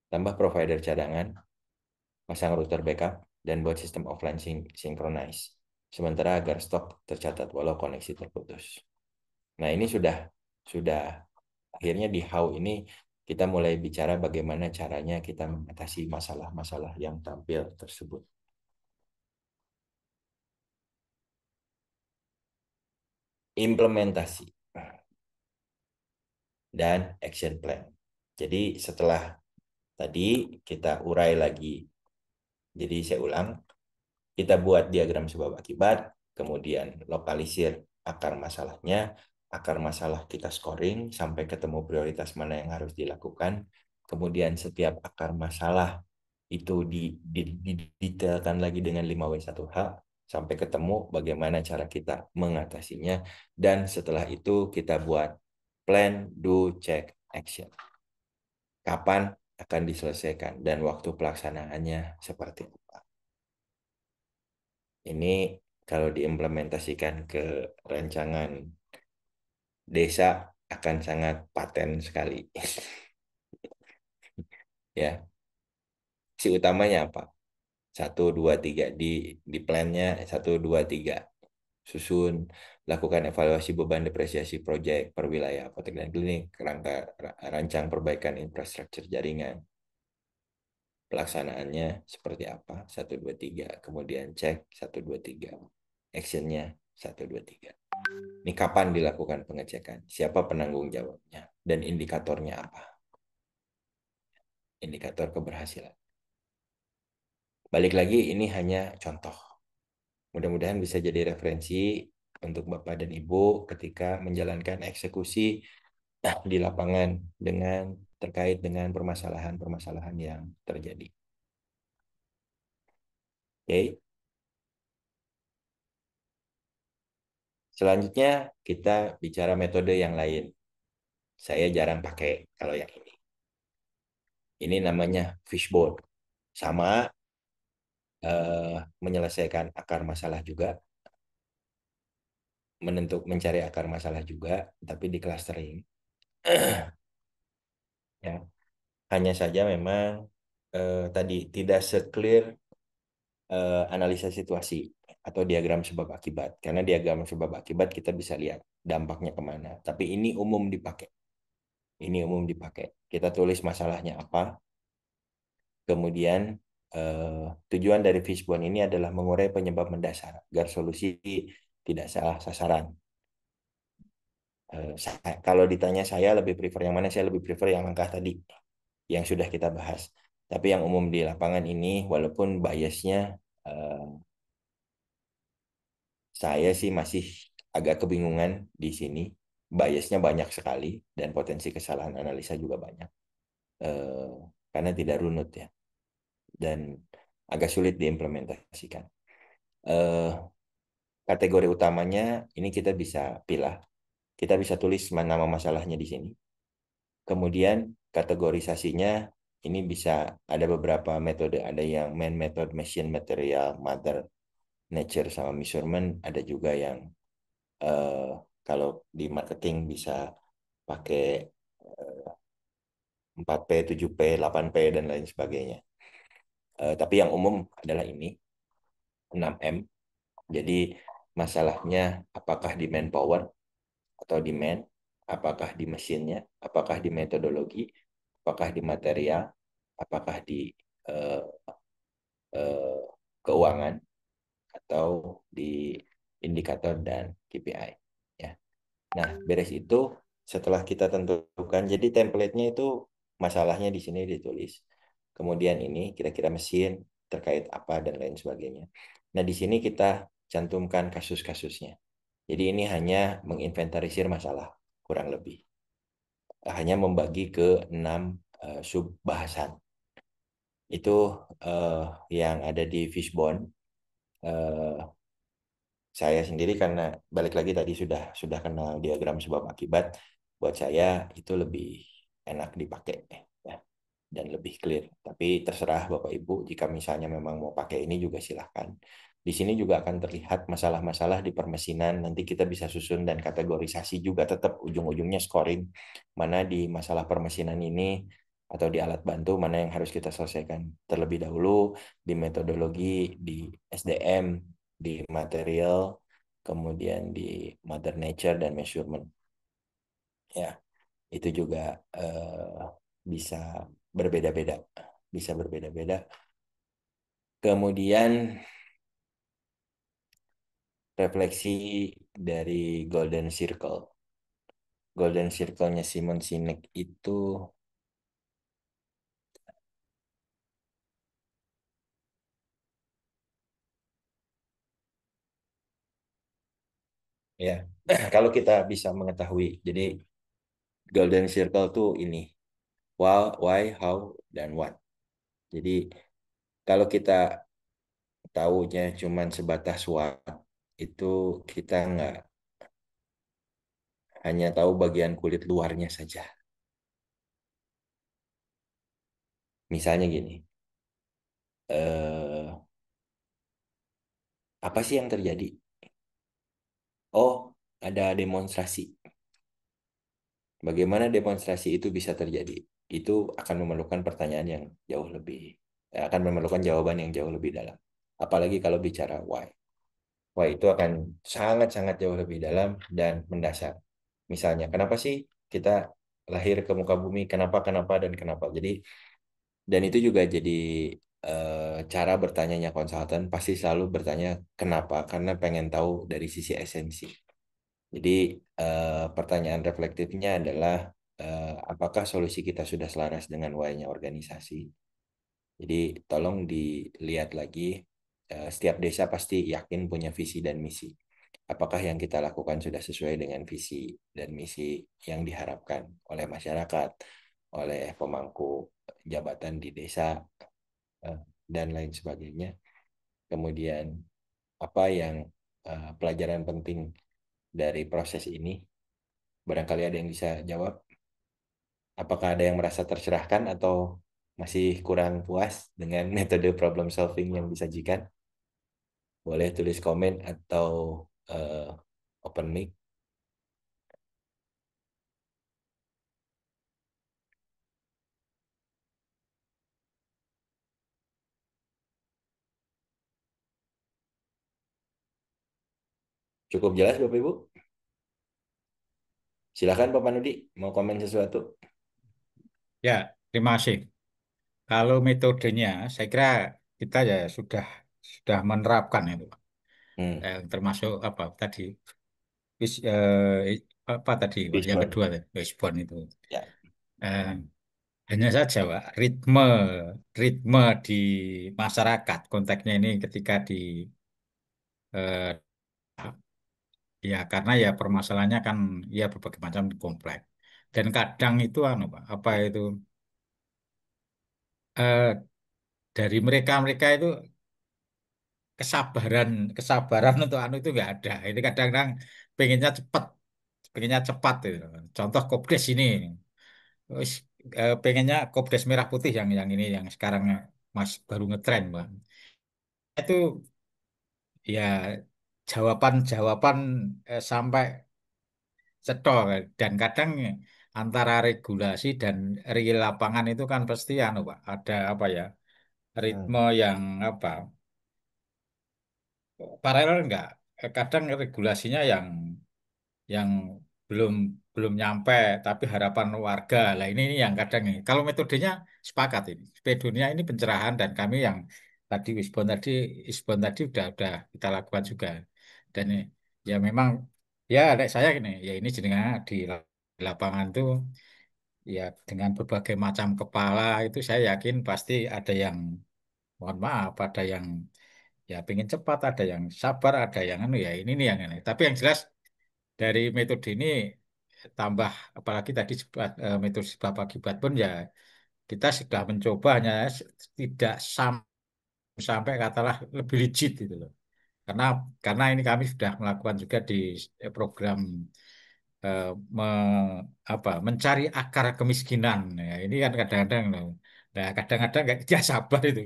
Tambah provider cadangan, pasang router backup, dan buat sistem offline synchronize. Sementara agar stok tercatat walau koneksi terputus. Nah, ini sudah akhirnya di how ini kita mulai bicara bagaimana caranya kita mengatasi masalah-masalah yang tampil tersebut. Implementasi dan action plan. Jadi setelah tadi kita urai lagi. Jadi saya ulang, kita buat diagram sebab akibat, kemudian lokalisir akar masalahnya, akar masalah kita scoring sampai ketemu prioritas mana yang harus dilakukan. Kemudian setiap akar masalah itu didetailkan lagi dengan 5W1H sampai ketemu bagaimana cara kita mengatasinya. Dan setelah itu kita buat plan, do, check, action. Kapan akan diselesaikan dan waktu pelaksanaannya seperti apa. Ini kalau diimplementasikan ke rancangan desa akan sangat paten sekali. Ya, si utamanya apa? 1, 2, 3 di plannya 1, 2, 3. Susun, lakukan evaluasi beban depresiasi proyek per wilayah apotek dan klinik, rancang perbaikan infrastruktur jaringan. Pelaksanaannya seperti apa? 1, 2, 3. Kemudian cek 1, 2, 3. Actionnya 1, 2, 3. Ini kapan dilakukan pengecekan? Siapa penanggung jawabnya? Dan indikatornya apa? Indikator keberhasilan. Balik lagi, ini hanya contoh. Mudah-mudahan bisa jadi referensi untuk Bapak dan Ibu ketika menjalankan eksekusi di lapangan terkait dengan permasalahan-permasalahan yang terjadi. Oke. Selanjutnya kita bicara metode yang lain. Saya jarang pakai kalau yang ini. Ini namanya fishbone. Sama menyelesaikan akar masalah juga, mencari akar masalah juga, tapi di clustering. Ya, hanya saja memang tadi tidak se-clear analisa situasi atau diagram sebab akibat. Karena diagram sebab akibat kita bisa lihat dampaknya kemana. Tapi ini umum dipakai. Ini umum dipakai. Kita tulis masalahnya apa. Kemudian tujuan dari fishbone ini adalah mengurai penyebab mendasar agar solusi tidak salah sasaran. Kalau ditanya saya lebih prefer yang mana, saya lebih prefer yang langkah tadi yang sudah kita bahas. Tapi yang umum di lapangan ini, walaupun biasnya saya sih masih agak kebingungan di sini. Biasnya banyak sekali dan potensi kesalahan analisa juga banyak. Karena tidak runut ya. Dan agak sulit diimplementasikan. Kategori utamanya ini kita bisa pilih. Kita bisa tulis nama masalahnya di sini. Kemudian kategorisasinya ini bisa ada beberapa metode. Ada yang main method, machine, material, mother, nature, sama measurement. Ada juga yang kalau di marketing bisa pakai 4P, 7P, 8P, dan lain sebagainya. Tapi yang umum adalah ini, 6M. Jadi masalahnya apakah di manpower atau demand Apakah di mesinnya, apakah di metodologi, apakah di material, apakah di eh, eh, keuangan, atau di indikator dan KPI. Ya. Nah, beres itu setelah kita tentukan, jadi template-nya itu masalahnya di sini ditulis. Kemudian ini kira-kira mesin terkait apa dan lain sebagainya. Nah, di sini kita cantumkan kasus-kasusnya. Jadi ini hanya menginventarisir masalah, kurang lebih. Hanya membagi ke 6 sub bahasan. Itu eh, yang ada di Fishbone. Eh, saya sendiri karena balik lagi tadi sudah kenal diagram sebab akibat, buat saya itu lebih enak dipakai ya, dan lebih clear. Tapi terserah Bapak Ibu, jika misalnya memang mau pakai ini juga silahkan. Di sini juga akan terlihat masalah-masalah di permesinan. Nanti kita bisa susun dan kategorisasi juga, tetap ujung-ujungnya scoring mana di masalah permesinan ini atau di alat bantu mana yang harus kita selesaikan terlebih dahulu, di metodologi, di SDM, di material, kemudian di mother nature dan measurement. Ya, itu juga bisa berbeda-beda, bisa berbeda-beda. Kemudian refleksi dari Golden Circle. Golden Circle-nya Simon Sinek itu ya, kalau kita bisa mengetahui, jadi Golden Circle tuh ini why, how, dan what. Jadi kalau kita taunya cuman sebatas what, itu kita nggak hanya tahu bagian kulit luarnya saja. Misalnya gini, eh, apa sih yang terjadi? Oh, ada demonstrasi. Bagaimana demonstrasi itu bisa terjadi? Itu akan memerlukan pertanyaan yang jauh lebih, akan memerlukan jawaban yang jauh lebih dalam. Apalagi kalau bicara why. Why itu akan sangat-sangat jauh lebih dalam dan mendasar. Misalnya, kenapa sih kita lahir ke muka bumi? Kenapa, kenapa, dan kenapa? Jadi, dan itu juga jadi cara bertanyanya konsultan pasti selalu bertanya kenapa? Karena pengen tahu dari sisi esensi. Jadi pertanyaan reflektifnya adalah apakah solusi kita sudah selaras dengan why-nya organisasi? Jadi tolong dilihat lagi, setiap desa pasti yakin punya visi dan misi. Apakah yang kita lakukan sudah sesuai dengan visi dan misi yang diharapkan oleh masyarakat, oleh pemangku jabatan di desa, eh, dan lain sebagainya. Kemudian apa yang pelajaran penting dari proses ini? Barangkali ada yang bisa jawab. Apakah ada yang merasa tercerahkan atau masih kurang puas dengan metode problem solving yang disajikan? Boleh tulis komen atau eh, open mic. Cukup jelas Bapak Ibu? Silakan Pak Panudi, mau komen sesuatu? Ya, terima kasih. Kalau metodenya, saya kira kita ya sudah menerapkan itu. Hmm, Termasuk apa tadi, apa tadi, Pak? Yang Fishbone. kedua, respon itu. Ya. Eh, Hanya saja, Pak, ritme di masyarakat, konteksnya ini ketika di eh, ya karena ya permasalahannya kan ya berbagai macam kompleks. Dan kadang itu anu, Pak, apa itu eh, dari mereka-mereka itu kesabaran kesabaran untuk anu itu nggak ada. Ini kadang-kadang pengennya cepat, pengennya cepat itu. Contoh Kopdes ini, Wis, pengennya Kopdes merah putih yang ini yang sekarang Mas baru ngetren, Pak. Itu ya jawaban-jawaban sampai cetol dan kadang antara regulasi dan real lapangan itu kan pasti anu Pak, ada apa ya ritme Hmm. yang apa paralel enggak. Kadang regulasinya yang belum belum nyampe, tapi harapan warga. Lah ini yang kadang ini. Kalau metodenya sepakat ini. Spedonia ini pencerahan dan kami yang tadi Wisbon tadi udah kita lakukan juga. Dan ya memang ya adik saya ini ya ini jenengan di lapangan tuh ya dengan berbagai macam kepala itu saya yakin pasti ada yang mohon maaf, ada yang ya pengen cepat, ada yang sabar, ada yang anu ya ini nih yang ini. Tapi yang jelas dari metode ini tambah apalagi tadi metode sebab akibat pun ya kita sudah mencobanya tidak sampai katalah lebih rigid gitu loh. Karena ini kami sudah melakukan juga di program eh, mencari akar kemiskinan. Ya, ini kan kadang-kadang loh. Nah, kadang-kadang nggak tidak sabar itu.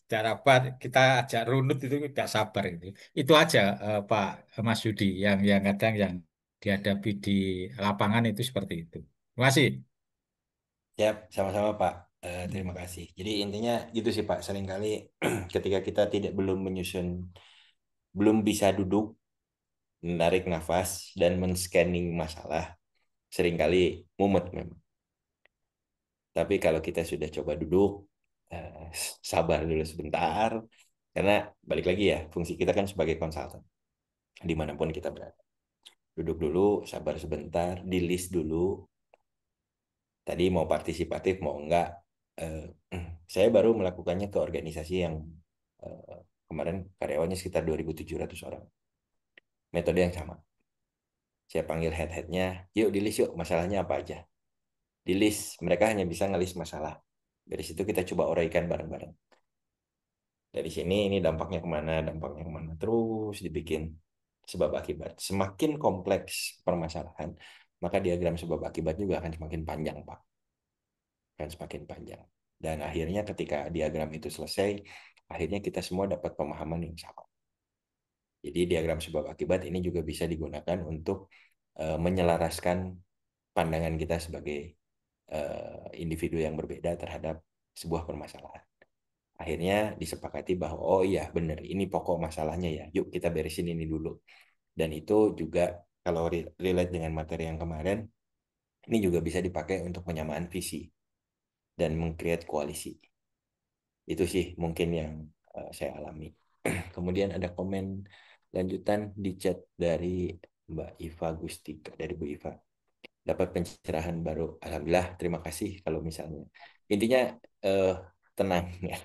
Cara apa kita ajak runut itu tidak sabar itu. Itu aja Pak Mas Yudi yang kadang yang dihadapi di lapangan itu seperti itu. Terima kasih. Ya, sama-sama Pak. Terima kasih. Jadi intinya gitu sih Pak. Seringkali ketika kita belum menyusun, belum bisa duduk, menarik nafas, dan men-scanning masalah, seringkali mumet memang. Tapi kalau kita sudah coba duduk, sabar dulu sebentar, karena balik lagi ya, fungsi kita kan sebagai konsultan, dimanapun kita berada. Duduk dulu, sabar sebentar, di list dulu, tadi mau partisipatif mau enggak. Eh, saya baru melakukannya ke organisasi yang kemarin karyawannya sekitar 2.700 orang. Metode yang sama. Saya panggil head-headnya, yuk di list yuk, masalahnya apa aja. Di list, mereka hanya bisa ngelis masalah. Dari situ kita coba uraikan bareng-bareng. Dari sini ini dampaknya kemana, dampaknya kemana. Terus dibikin sebab akibat. Semakin kompleks permasalahan, maka diagram sebab akibat juga akan semakin panjang, Pak. Akan semakin panjang. Dan akhirnya ketika diagram itu selesai, akhirnya kita semua dapat pemahaman yang sama. Jadi diagram sebab akibat ini juga bisa digunakan untuk menyelaraskan pandangan kita sebagai individu yang berbeda terhadap sebuah permasalahan. Akhirnya disepakati bahwa oh iya benar ini pokok masalahnya ya, yuk kita beresin ini dulu. Dan itu juga kalau relate dengan materi yang kemarin, ini juga bisa dipakai untuk penyamaan visi dan meng-create koalisi. Itu sih mungkin yang saya alami. Kemudian ada komen lanjutan di chat dari Mbak Iva Gustika, dari Bu Iva. Dapat pencerahan baru. Alhamdulillah, terima kasih kalau misalnya. Intinya eh, tenang ya.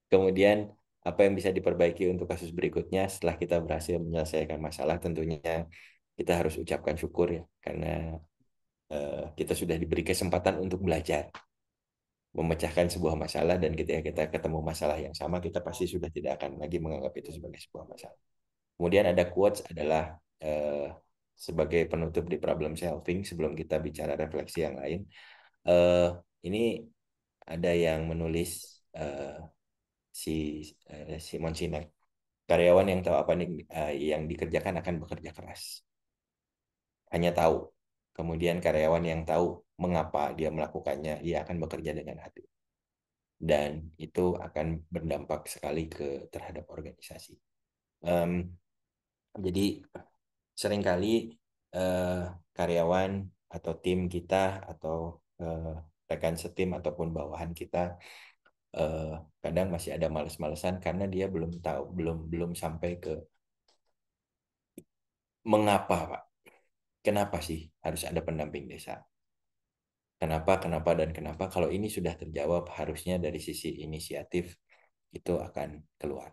Kemudian apa yang bisa diperbaiki untuk kasus berikutnya setelah kita berhasil menyelesaikan masalah, tentunya kita harus ucapkan syukur ya karena kita sudah diberi kesempatan untuk belajar memecahkan sebuah masalah, dan ketika kita ketemu masalah yang sama kita pasti sudah tidak akan lagi menganggap itu sebagai sebuah masalah. Kemudian ada quotes adalah sebagai penutup di problem solving sebelum kita bicara refleksi yang lain. Ini ada yang menulis si Simon Sinek, karyawan yang tahu apa yang dikerjakan akan bekerja keras. Hanya tahu. Kemudian karyawan yang tahu mengapa dia melakukannya, dia akan bekerja dengan hati. Dan itu akan berdampak sekali terhadap organisasi. Jadi seringkali karyawan atau tim kita atau rekan setim ataupun bawahan kita kadang masih ada males-malesan karena dia belum tahu, belum sampai ke mengapa, Pak. Kenapa sih harus ada pendamping desa? Kenapa? Kalau ini sudah terjawab, harusnya dari sisi inisiatif itu akan keluar.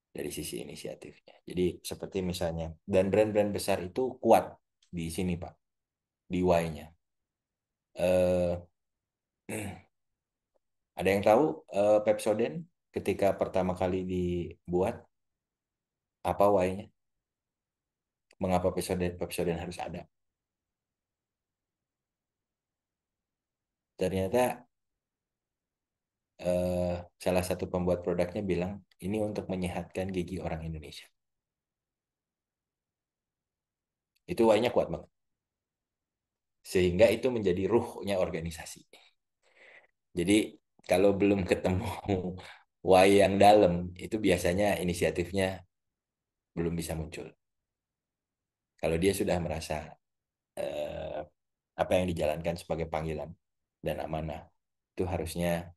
Dari sisi inisiatifnya. Jadi seperti misalnya, dan brand-brand besar itu kuat di sini, Pak. Di Y-nya. Ada yang tahu Pepsodent ketika pertama kali dibuat, apa Y-nya? Mengapa Pepsodent harus ada? Ternyata salah satu pembuat produknya bilang ini untuk menyehatkan gigi orang Indonesia. Itu Y-nya kuat banget. Sehingga itu menjadi ruhnya organisasi. Jadi kalau belum ketemu Y yang dalam, itu biasanya inisiatifnya belum bisa muncul. Kalau dia sudah merasa eh, apa yang dijalankan sebagai panggilan dan amanah itu harusnya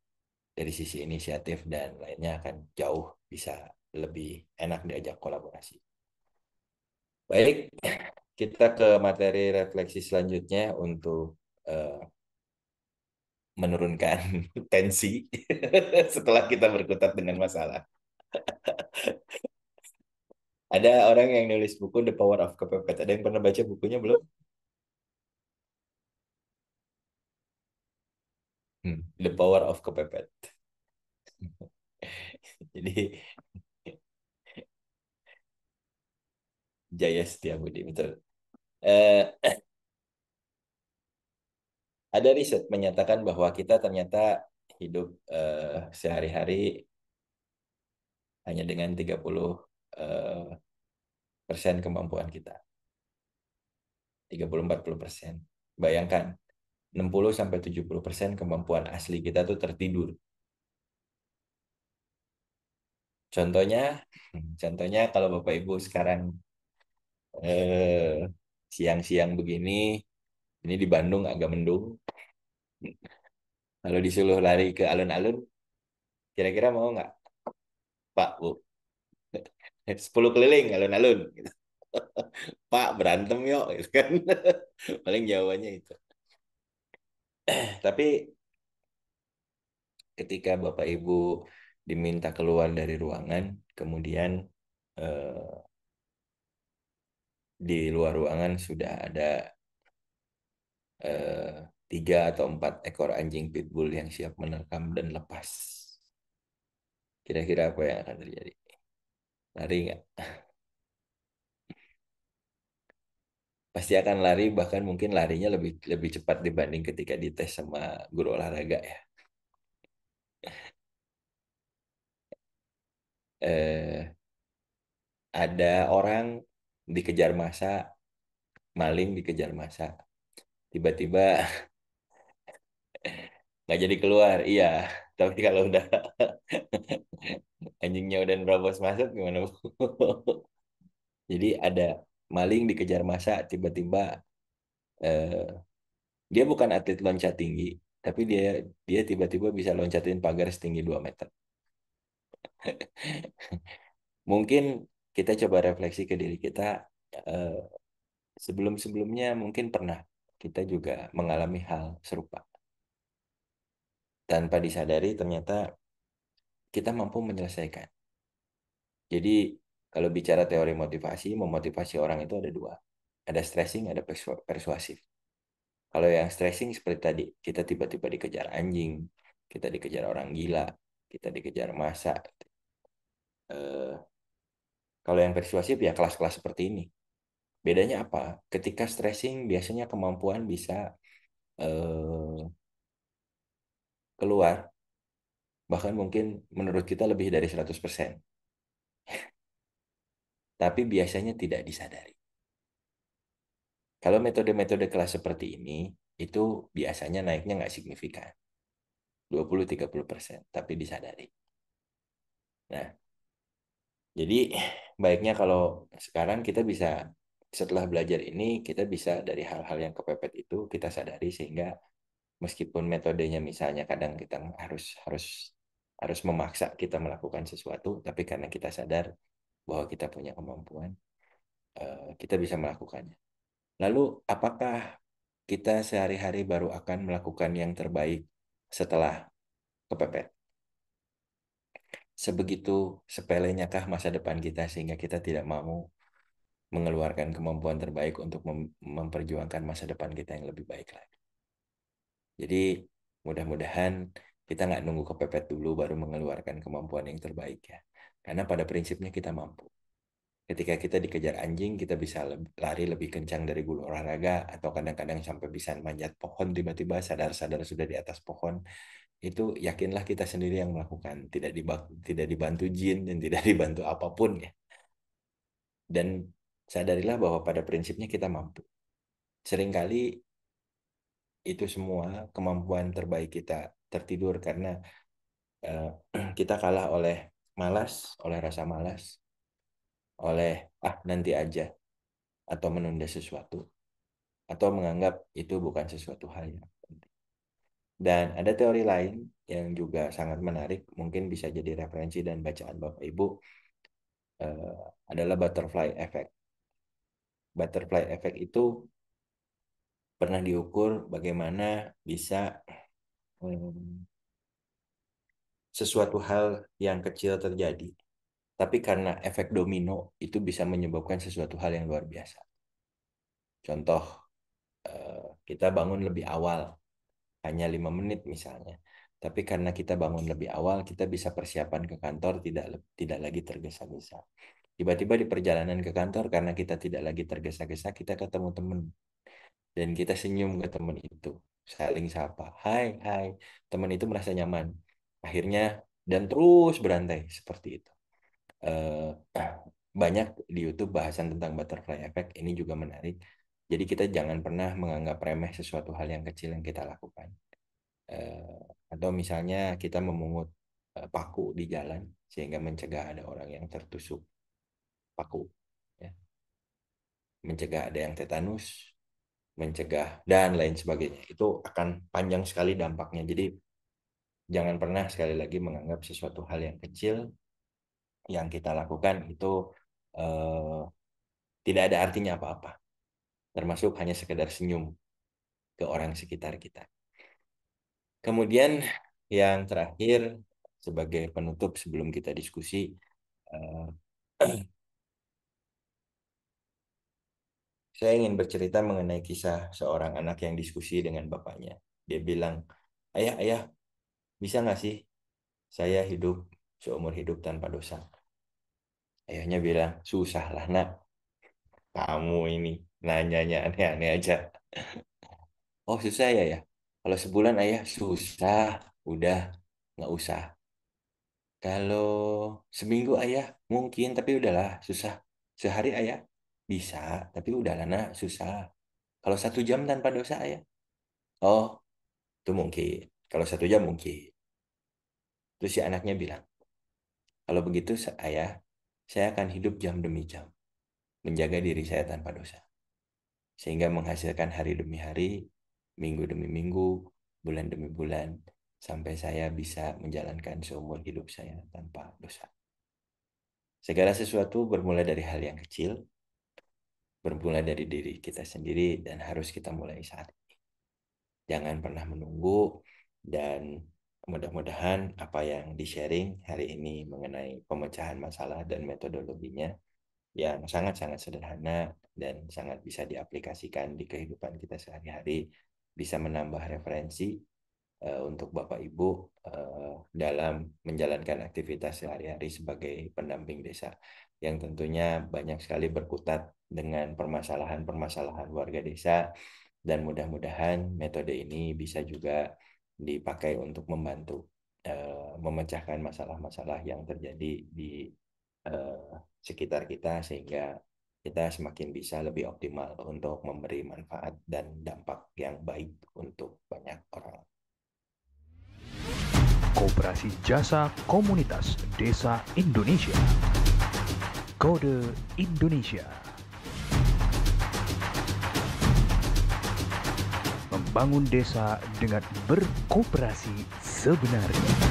dari sisi inisiatif dan lainnya akan jauh bisa lebih enak diajak kolaborasi. Baik, kita ke materi refleksi selanjutnya untuk eh, menurunkan tensi setelah kita berkutat dengan masalah. Ada orang yang nulis buku The Power of Kepepet. Ada yang pernah baca bukunya belum? The Power of Kepepet. Jadi Jaya Setiabudi, betul. Eh, ada riset menyatakan bahwa kita ternyata hidup sehari-hari hanya dengan 30% kemampuan kita. 30-40%. Bayangkan, 60-70% kemampuan asli kita tuh tertidur. Contohnya, contohnya kalau Bapak Ibu sekarang siang-siang begini, ini di Bandung agak mendung. Kalau disuruh lari ke alun-alun, kira-kira mau nggak, Pak, Bu? 10 keliling alun-alun. Gitu. Pak, berantem yuk. Gitu kan. Paling jawabannya itu. Tapi ketika Bapak Ibu diminta keluar dari ruangan, kemudian eh, di luar ruangan sudah ada eh, 3 atau 4 ekor anjing pitbull yang siap menerkam dan lepas. Kira-kira apa yang akan terjadi? Lari nggak? Pasti akan lari, bahkan mungkin larinya lebih lebih cepat dibanding ketika dites sama guru olahraga ya. Eh, ada orang dikejar massa, maling dikejar massa, tiba-tiba nggak jadi keluar, iya. Tapi kalau udah anjingnya udah nerobos masuk gimana Bu? Jadi ada maling dikejar massa, tiba-tiba eh, dia bukan atlet loncat tinggi, tapi dia dia tiba-tiba bisa loncatin pagar setinggi 2 meter. Mungkin kita coba refleksi ke diri kita, eh, sebelum-sebelumnya mungkin pernah kita juga mengalami hal serupa. Tanpa disadari ternyata kita mampu menyelesaikan. Jadi kalau bicara teori motivasi, memotivasi orang itu ada dua. Ada stressing, ada persuasif. Kalau yang stressing seperti tadi, kita tiba-tiba dikejar anjing, kita dikejar orang gila, kita dikejar massa. Eh, kalau yang persuasif ya kelas-kelas seperti ini. Bedanya apa? Ketika stressing biasanya kemampuan bisa eh, keluar, bahkan mungkin menurut kita lebih dari 100%. Tapi biasanya tidak disadari. Kalau metode-metode kelas seperti ini, itu biasanya naiknya nggak signifikan. 20-30%, tapi disadari. Nah, jadi baiknya kalau sekarang kita bisa, setelah belajar ini, kita bisa dari hal-hal yang kepepet itu, kita sadari sehingga meskipun metodenya misalnya kadang kita harus harus harus memaksa kita melakukan sesuatu, tapi karena kita sadar bahwa kita punya kemampuan, kita bisa melakukannya. Lalu, apakah kita sehari-hari baru akan melakukan yang terbaik setelah kepepet? Sebegitu sepelenya kah masa depan kita sehingga kita tidak mau mengeluarkan kemampuan terbaik untuk memperjuangkan masa depan kita yang lebih baik lagi? Jadi, mudah-mudahan kita nggak nunggu kepepet dulu baru mengeluarkan kemampuan yang terbaik ya. Karena pada prinsipnya kita mampu. Ketika kita dikejar anjing, kita bisa lari lebih kencang dari guru olahraga, atau kadang-kadang sampai bisa manjat pohon, tiba-tiba sadar-sadar sudah di atas pohon. Itu yakinlah kita sendiri yang melakukan, tidak dibantu jin dan tidak dibantu apapun ya. Dan sadarilah bahwa pada prinsipnya kita mampu. Seringkali itu semua kemampuan terbaik kita tertidur karena eh, kita kalah oleh malas, oleh rasa malas, oleh nanti aja, atau menunda sesuatu, atau menganggap itu bukan sesuatu hal yang penting. Dan ada teori lain yang juga sangat menarik, mungkin bisa jadi referensi dan bacaan Bapak Ibu, adalah butterfly effect. Butterfly effect itu pernah diukur bagaimana bisa sesuatu hal yang kecil terjadi, tapi karena efek domino itu bisa menyebabkan sesuatu hal yang luar biasa. Contoh, kita bangun lebih awal, hanya 5 menit misalnya. Tapi karena kita bangun lebih awal, kita bisa persiapan ke kantor tidak lagi tergesa-gesa. Tiba-tiba di perjalanan ke kantor, karena kita tidak lagi tergesa-gesa, kita ketemu teman. Dan kita senyum ke teman itu. Saling sapa. Hai, hai. Teman itu merasa nyaman. Akhirnya, dan terus berantai seperti itu. Banyak di YouTube bahasan tentang butterfly effect. Ini juga menarik. Jadi kita jangan pernah menganggap remeh sesuatu hal yang kecil yang kita lakukan. Atau misalnya kita memungut paku di jalan sehingga mencegah ada orang yang tertusuk paku, ya. Mencegah ada yang tetanus, mencegah dan lain sebagainya. Itu akan panjang sekali dampaknya. Jadi jangan pernah sekali lagi menganggap sesuatu hal yang kecil yang kita lakukan itu tidak ada artinya apa-apa. Termasuk hanya sekedar senyum ke orang sekitar kita. Kemudian yang terakhir, sebagai penutup sebelum kita diskusi, saya ingin bercerita mengenai kisah seorang anak yang diskusi dengan bapaknya. Dia bilang, ayah, bisa nggak sih saya hidup seumur hidup tanpa dosa? Ayahnya bilang, susah lah nak, kamu ini nanyanya aneh-aneh aja. Oh susah ya? Kalau sebulan ayah susah, udah nggak usah. Kalau seminggu ayah mungkin, tapi udahlah susah. Sehari ayah bisa, tapi udahlah nak susah. Kalau 1 jam tanpa dosa ayah, oh itu mungkin. Kalau 1 jam mungkin. Terus si anaknya bilang, kalau begitu ayah, saya akan hidup jam demi jam, menjaga diri saya tanpa dosa, sehingga menghasilkan hari demi hari, minggu demi minggu, bulan demi bulan, sampai saya bisa menjalankan seumur hidup saya tanpa dosa. Segala sesuatu bermula dari hal yang kecil, bermula dari diri kita sendiri, dan harus kita mulai saat ini. Jangan pernah menunggu, dan mudah-mudahan apa yang di-sharing hari ini mengenai pemecahan masalah dan metodologinya yang sangat-sangat sederhana dan sangat bisa diaplikasikan di kehidupan kita sehari-hari bisa menambah referensi untuk Bapak Ibu dalam menjalankan aktivitas sehari-hari sebagai pendamping desa yang tentunya banyak sekali berkutat dengan permasalahan-permasalahan warga desa, dan mudah-mudahan metode ini bisa juga dipakai untuk membantu memecahkan masalah-masalah yang terjadi di sekitar kita, sehingga kita semakin bisa lebih optimal untuk memberi manfaat dan dampak yang baik untuk banyak orang. Koperasi Jasa Komunitas Desa Indonesia. Kode Indonesia. Membangun desa dengan berkooperasi sebenarnya.